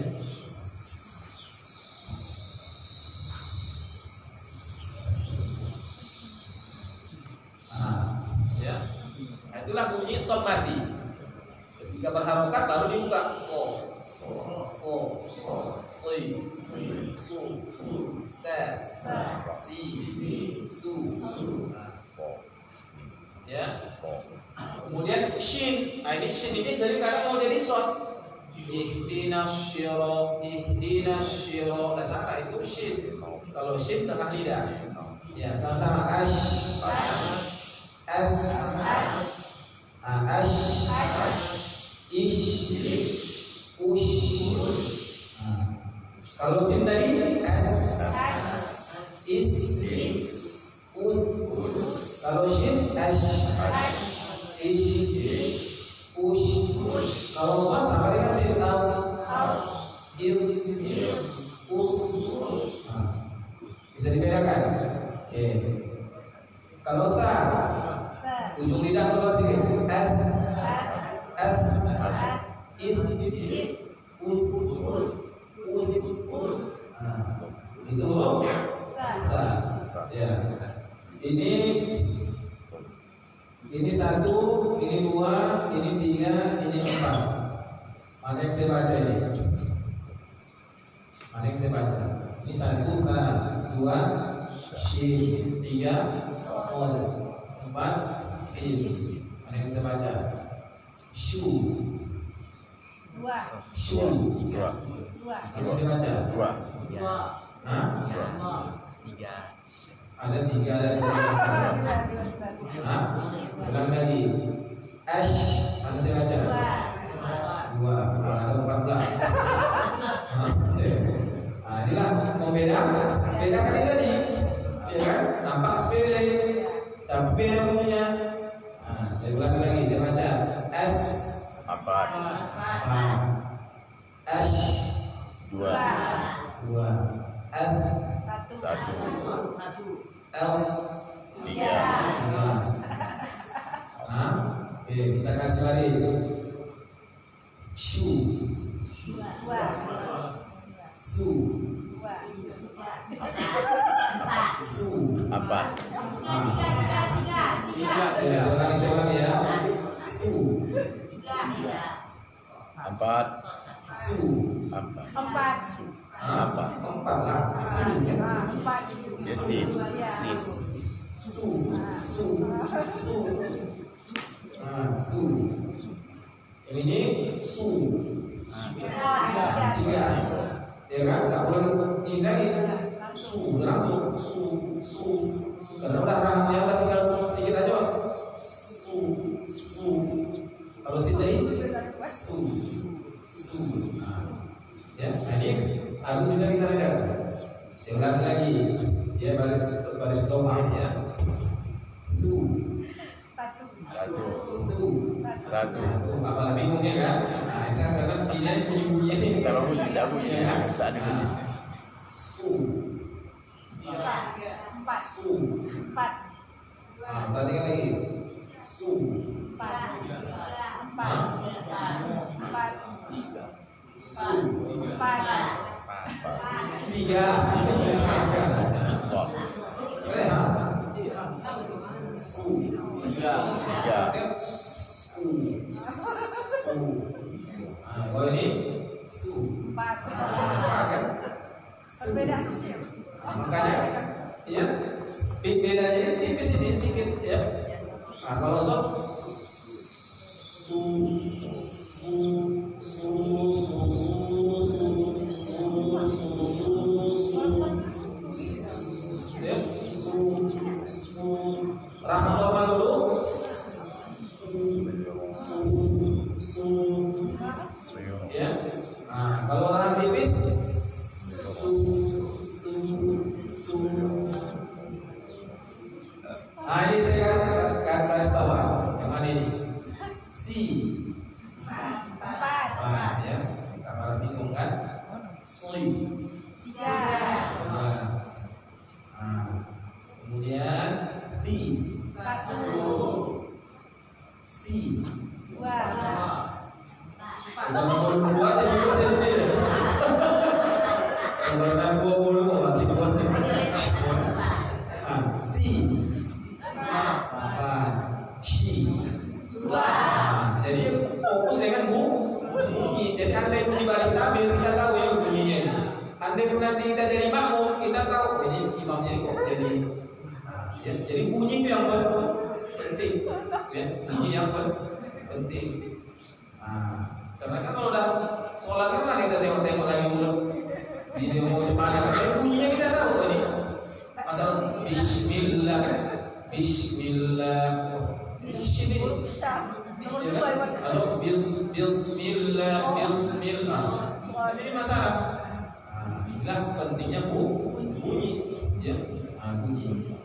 Ya. Nah, itulah bunyi short mati. Ketika berharokat baru dibuka so, si, su. Ya. Kemudian shin. Nah, ini shin ini sering kadang mau jadi short. Ihdinas syirah. Nah, salah itu shin. Kalau shin tengah lidah. Ya, sama-sama kalau sin tadi kalau shin kalau short sama dengan sin bisa dibedakan. Kalau ta ujung lidah keluar sedikit. Itu huruf ta. Ya. Ini satu, ini dua, ini tiga, ini empat. Mana yang saya baca ini? Mana yang saya baca? Ini satu, dua, shin, tiga, sol, empat, sin. Mana yang saya baca? Shu, dua, Mana yang saya baca? Dua. Hah? Tiga. Ada tiga, ada dua. Hah? Ulang lagi. Ash, mana saya baca? Dua, ada 14. Nah, inilah membedakan ini tadi, ya kan? Nampak sepele, tapi beda bunyinya. Nah, saya ulangi lagi, saya baca S Empat. S Dua. N Satu. L Tiga. Nah, oke, kita kasih baris. Shu, su, Empat. tiga, ya, ulangi saya ulangi ya. Su, Empat. su, Empat. Empat. empat lah. Su, ya. Ya, sis. Su. Nah, su. Yang ini su. Tiga. Ya kan? Nggak boleh indahin. Su, langsung su. Karena udah rahangnya udah tinggal sedikit aja. Su. Kalau sini su. Nah, ya, ini harus bisa kita lihat. Saya ulangi lagi. Ya, baris topik ya. Satu. Apalah bingung ya kan? Nah, ini kan karena tidak bunyi-bunyi ini. Kalau bunyi tidak bunyi, tak ada posisi. Su. Empat. Nah, perhatikan lagi. Su. Su. Tiga. Sol. Su. Tiga. Kalau ini su. Kan? Makanya, ya, bedanya tipis ini sedikit ya. Nah, kalau sob su. Rahang normal dulu. Ya. Nah, kalau rahang tipis Nah, ini saya akan garis bawah. Yang mana ini? Si. Nah, ya. Kamar bingung kan? Soi. Nah, kemudian di. Si. Udah 22 jadi sebenarnya 20 mau dibuat si shi. Jadi fokus dengan bunyi. Jadi andai bunyi balik tabir kita tahu yang bunyinya. Andai nanti kita jadi makmum kita tahu jadi imamnya kok jadi. Jadi bunyi itu yang penting. Ya, bunyi yang penting. Karena kan kalau udah sholat kan mari kita tengok-tengok lagi mulut video mau sepanjang tapi bunyinya kita tahu tadi masalah bismillah kan bismillah bismillah jadi masalah inilah pentingnya bunyi ya bunyi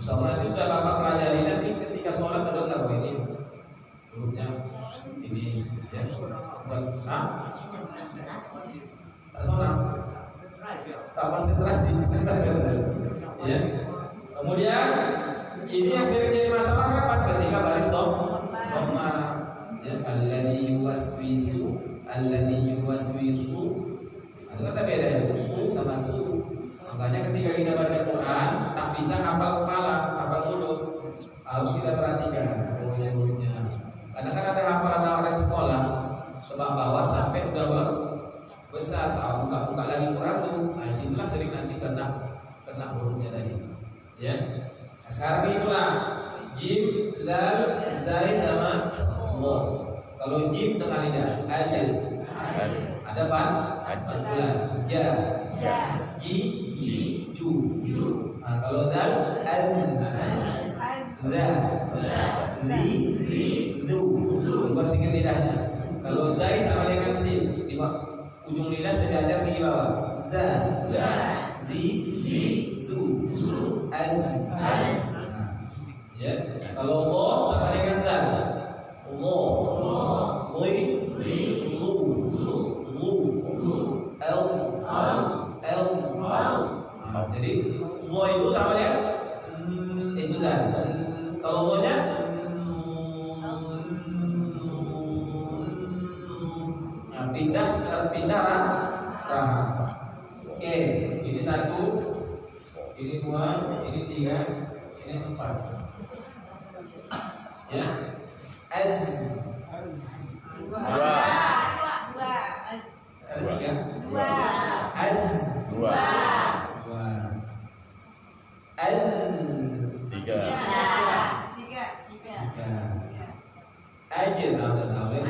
misalnya itu sudah bapak pelajari nanti ketika sholat ada nggak ini hurufnya ini ya buat tak sonang tak konsentrasi ya kemudian ini yang sering jadi masalah kapan ketika baris dhamma ya alladzi yuwaswisu ada beda ya su sama su makanya ketika kita baca Quran tak bisa hafal kepala hafal mulut harus kita perhatikan hurufnya. Kadang kan ada hafalan orang sekolah sebab bawah sampai udah besar, buka lagi Quran tuh. Nah, disinilah sering nanti kena hurufnya tadi. Ya. Nah, sekarang itulah jim, dal, zai sama wa. Kalau jim tengah lidah, ajal. Ada pan? Bulan. Ja. Ji, ju. Nah, kalau dal, al. La. Li, lu. Buat sikit lidahnya. Kalau zai sama dengan sin, di ujung lidah sejajar di bawah. Za, zi, zu, az. Ya. Kalau lo sama dengan dal. Lo, lui, lu, el. Jadi lo itu sama dengan itu dal. Kalau lo-nya pindah rahang. Oke, ini 1, ini 2, ini 3, ini 4. Ya. Az. Dua. Ada 3. Az. Dua. Al. 3. Aja udah tahu ya.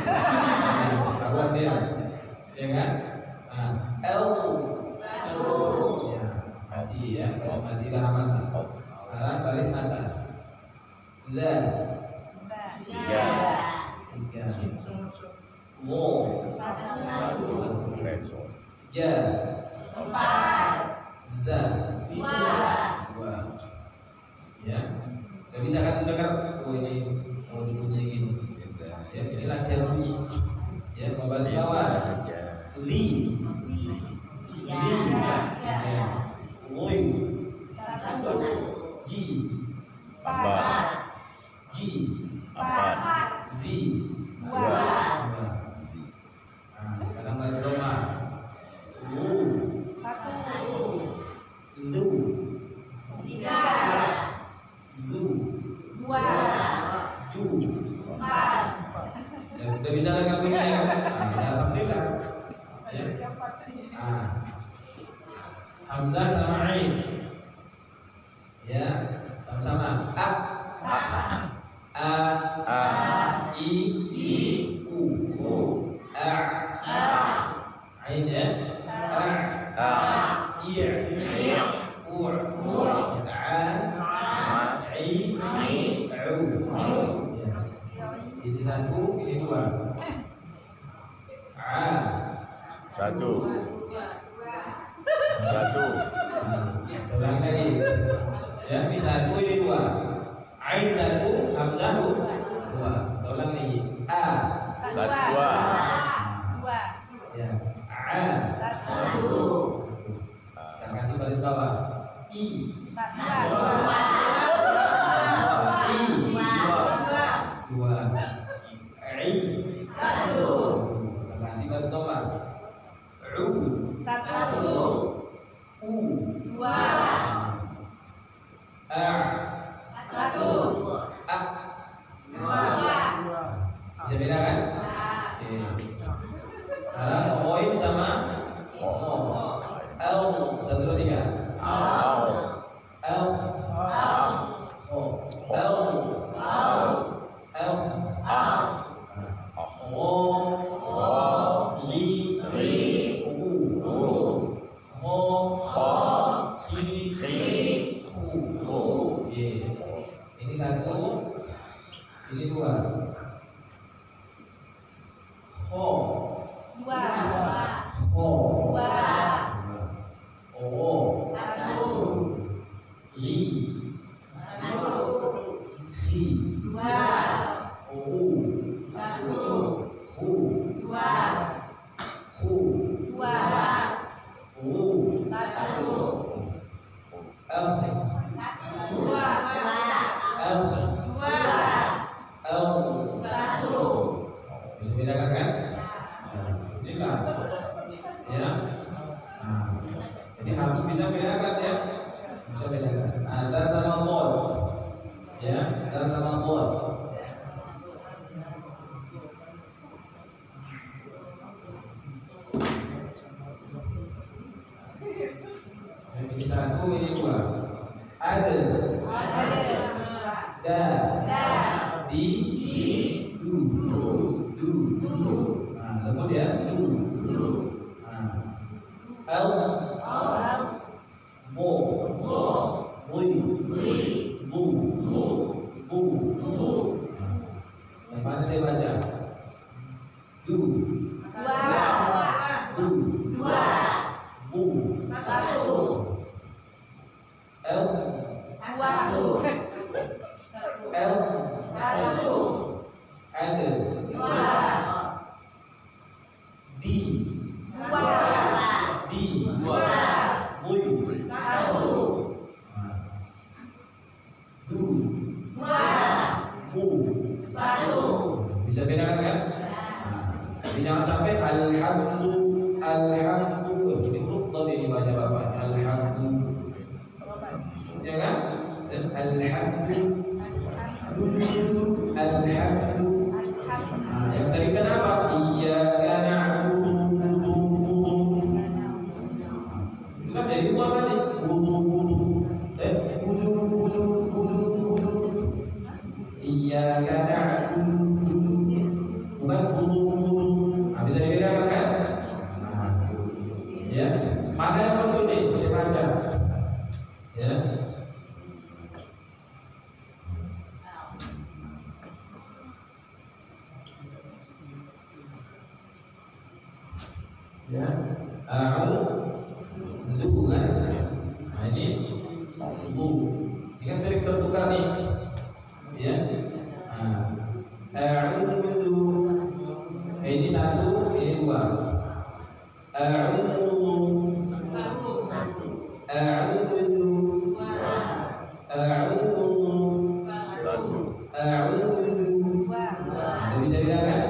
Tahuan dia. Ya kan? Nah, L. Ya, mati ya. Baris mati lah aman. Sekarang baris atas. La. 3. Wo. 1. Ja. Za. 2. Ya. Gak bisa kan dengar. Oh ini mau dibunyi gini. Ya, ini latihan bunyi. Ya, mobile sawah. Li. Woi. Ji. 4. Ji. 4. Zi. 2. Nah, sekarang baris dhamma. Lu. Lu. Zu. Ju. Udah bisa dengar bunyinya kan? Nah, alhamdulillah. Ya. Hamzah sama Ain. Ya, sama-sama. I, U. Ain ya. I, U. Satu. Satu. Ulangi lagi. Ya, ini satu, ini dua. Ain satu, hamzah dua. Ulang lagi. A. Satu. Dua. Dua. Ya. A. Satu. Kita kasih baris bawah. I. Dua. I. Dua. I. Satu. Kita kasih baris bawah. U. Satu. U. Dua. A. Satu. A. Dua. Bisa beda kan? Oke. Sekarang koin sama L. 1, 2, 3. Au. L. O. L. L. O. Li. U. Ho. Ki. Hu. Oke. Ini satu. Ini dua. Ho. Dua. Ho. Dua. O. Satu. Li. Satu. Ki. Dua. U. Satu. Hu. Dua. Hu. Dua. U. Satu. F. Dua. F. Dua. L. Satu. Bisa bedakan kan? Inilah. Ya. Nah, jadi harus bisa bedakan ya. Bisa bedakan. Dan sama mod. Ya, dan sama mod. Ini satu, ini dua. Ada. Da. Di. Du. Nah, lembut ya. Du. Nah. L. Bo. Bui. Bu. Nah, yang mana saya baca? Du. Du. Bu. L. L. Ada. Di. Di. Bui. Nah. Du. Bu. Bisa bedakan kan? Jadi jangan sampai alhamdu. Ini huruf ini baca bapaknya. Alhamdu. Ya kan? Dan alhamdu. Alhamdu. Yang sering kenapa? Iyyaka na'budu. Itu kan jadi dua kali. Wudu. Iyyaka na'budu. Bukan wudu. Nah, bisa dibedakan kan? Ya. Mana yang betul nih? Bisa baca. Ya. Ya, a'udzu kan? Nah ini bu, ini kan sering tertukar nih, ya. A'udzu, ini satu, ini dua. A'udzu, a'udzu, a'udzu, a'udzu. Anda bisa bedakan?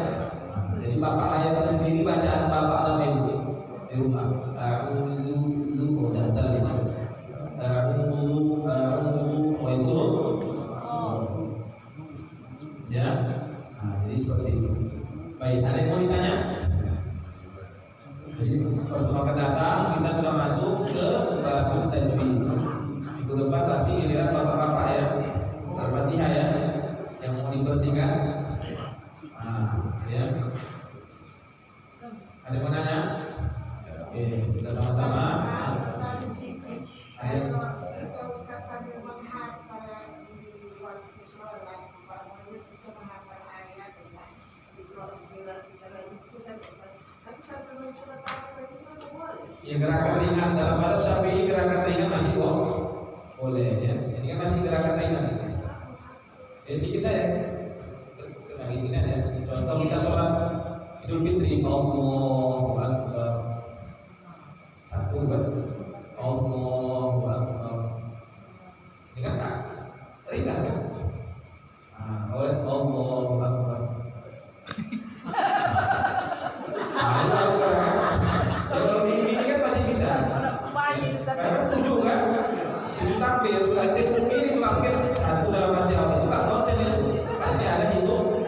Jadi bapak ayat sendiri bacaan bapak sama ibu di rumah. A'udzu daftar itu. A'udzu itu. Ya. Nah, jadi seperti itu. Baik, ada yang mau ditanya? Jadi pertemuan akan datang kita sudah masuk ke bab tajwid. Itu depan tapi giliran bapak-bapak ya. Al-Fatihah ya yang mau dibersihkan. Ya. Ada yang mau nanya? Oke, kita sama-sama. Ayo. Sambil menghafal di waktu sholat, umpamanya kita menghafal ayat di Quran 9 kita lagi itu kan, tapi sambil mencoba tahu Ya gerakan ringan dalam madhab Syafi'i gerakan ringan masih boleh ya. Ini kan masih gerakan ringan. Ya sedikit saja. Lagi ini ya. Contoh kita sholat Idul Fitri, Allahu Akbar. Satu kan, Allahu Akbar. Ini kan tak ringan kan? Oleh Allahu Akbar. Kalau ini kan masih bisa. Karena 7 kan, 7 takbir. Bukan saya mungkin itu takbir satu dalam hati Allah. Bukan konsen itu. Masih ada hitungan.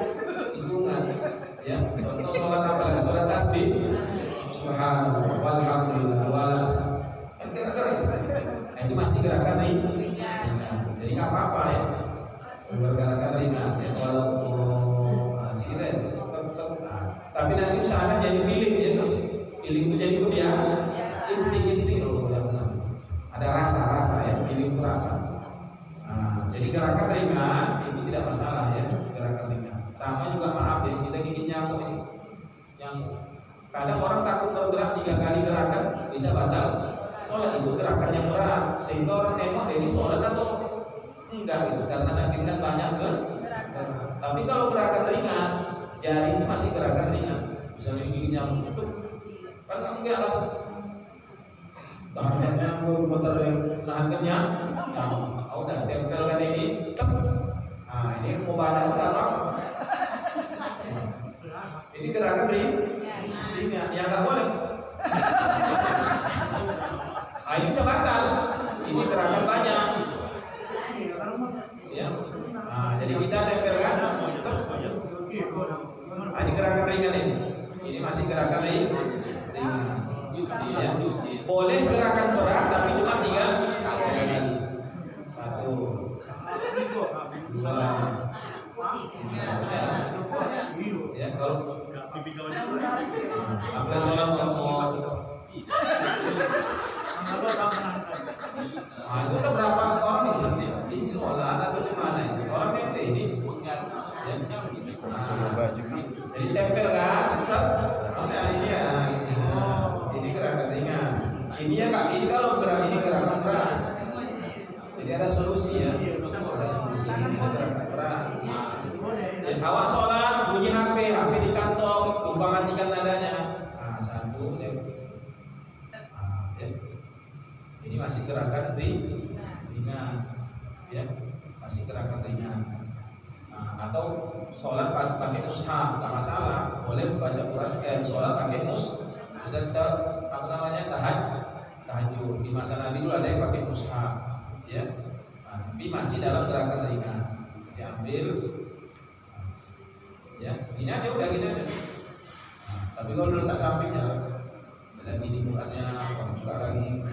Ya, contoh sholat apa lagi? Sholat tasbih. Subhanallah, walhamdulillah, wala. Ini masih gerakan ringan. Jadi nggak apa-apa ya. Gerakan ringan. Walaupun masih kita tapi nanti usahakan jadi feeling ya. Feeling itu jadi kebiasaan. Insting loh, ada rasa ya. Feeling itu rasa. Jadi gerakan ringan itu tidak masalah ya. Gerakan ringan. Sama juga maaf ya, kita gigit nyamuk ini. Nyamuk. Kadang orang takut bergerak 3 kali gerakan bisa batal sholat. Itu gerakan yang berat sehingga orang nengok ini sholat atau enggak gitu, karena saking kan banyak kan. Tapi kalau gerakan ringan, jari ini masih gerakan ringan. Misalnya gigit nyamuk itu kan enggak lah. Tahan nyamuk, putar nahan kenyang. Udah tempelkan ini. Ini mau baca udah apa? Ini gerakan ringan, ya nggak boleh. Ini bisa batal. Ini gerakan banyak. Ya. Jadi kita tempelkan. Ini gerakan ringan ini. Ini masih gerakan ringan. Ya. Boleh gerakan berat tapi cuma 3 kali. 1, 2, ya kalau apa sholat mau itu udah berapa orang di sini? Ini sholat atau cuma ini? Orang ente ini jadi tempel kan? Ini ya, ini gerakan ringan. Ini ya kak, ini kalau gerak ini gerakan berat. Jadi ada solusi ya. Ada solusi, ini gerakan berat. Awak sholat bunyi HP di kantong, lupa matikan nadanya. 1 ya. Ini masih gerakan ringan, ya, masih gerakan ringan. Atau sholat pakai mushaf, tak masalah, boleh baca Quran, sholat pakai mushaf, bisa apa namanya tahajud. Di masa Nabi dulu ada yang pakai mushaf, ya, tapi masih dalam gerakan ringan. Diambil. Ya, gini aja udah gini aja. Tapi kalau dulu tak sampingnya, ada gini Qurannya, buka lagi.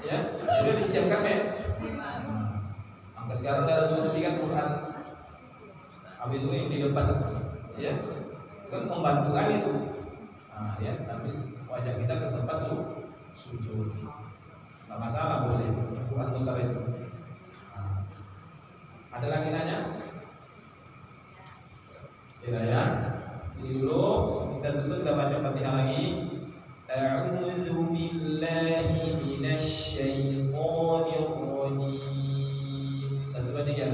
Ya, sudah disiapkan ya. Maka sekarang ada solusi kan Quran. Habis itu yang di depan, ya, kan membantukan itu. Ya, tapi wajah kita ke tempat sujud. Tidak masalah, boleh. Quran besar itu. Ada lagi nanya? Ya, ini dulu kita tutup, kita baca Fatihah lagi. A'udzu billahi minasy syaithanir rajim. 1, 2, 3.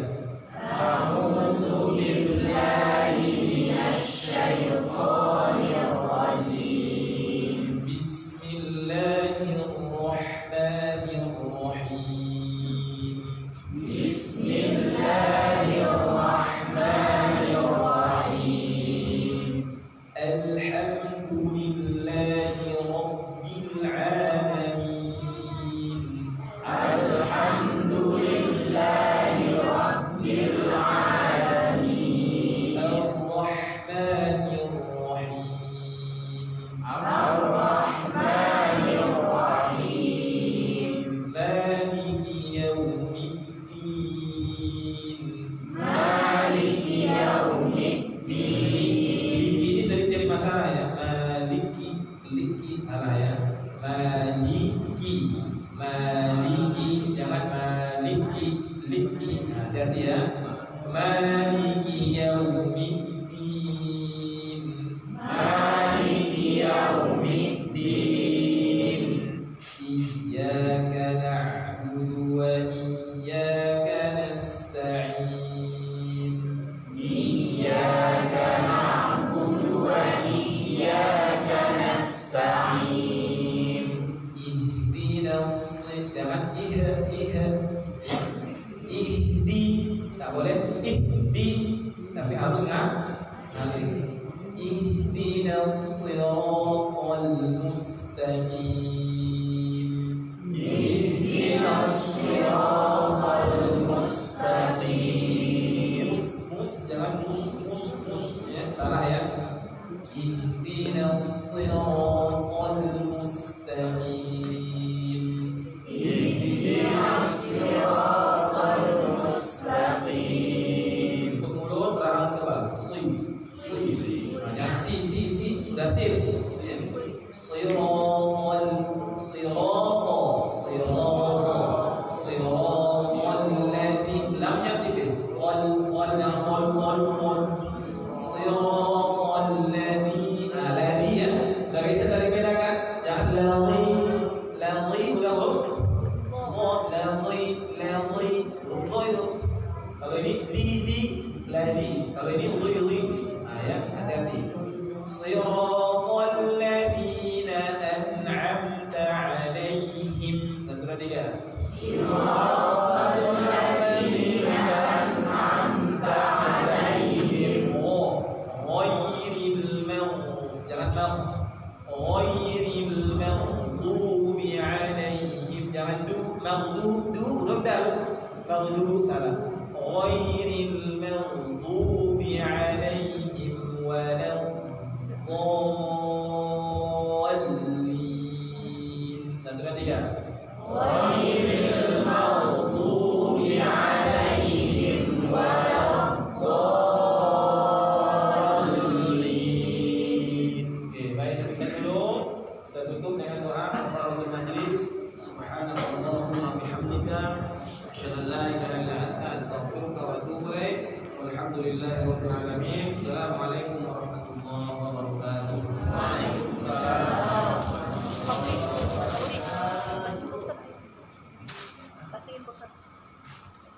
A'udzu billahi minasy syaithanir rajim. Bismillahirrahmanirrahim. Alhamdulillahi Rabbil Alamin. Alhamdulillahi Rabbil Alamin. Ar-Rahmanir Rahim. Ar-Rahmanir Rahim. Maliki Yaumiddin. Maliki Yaumiddin. Masalah ya, maliki salah ya, maliki jangan liki, hati-hati ya, maliki yaumiddin, maliki yaumiddin. di, tapi harus ngalih. Ihdinas siratal mustaqim. Ihdinas siratal mustaqim. Mus jangan mus ya, salah ya. Ihdinas siratal mustaqim. Ihdinas siratal mustaqim. Untuk mulut rahang tebal. Jangan si sudah sif. Siratal ladzi lamnya tipis. Qal yang qal. Siratal ladzi ya. Dari sekali bedakan. Jangan ladzi ulang huruf. Ladzi. Kalau ini di ladzi. Kalau ini uli. Ya, hati-hati. Siratal ladzina an'amta 'alaihim. 1 2 3. Siratal ladzina an'amta 'alaihim. Ghairil maghdub. Jangan ghairil maghdubi 'alaihim. Jangan maghdub huruf dal. Maghdub salah. Ghairil maghdubi 'alaihim ولا الضالين. 1 2 3. غير المغضوب عليهم ولا الضالين. Oke, baik demikian dulu. Kita tutup dengan doa kafaratul majlis. Subhanallahumma bihamdika asyhadu an la ilaha illa anta astaghfiruka wa atubu ilaik. Walhamdulillahirabbil alamin. Assalamualaikum warahmatullahi wabarakatuh.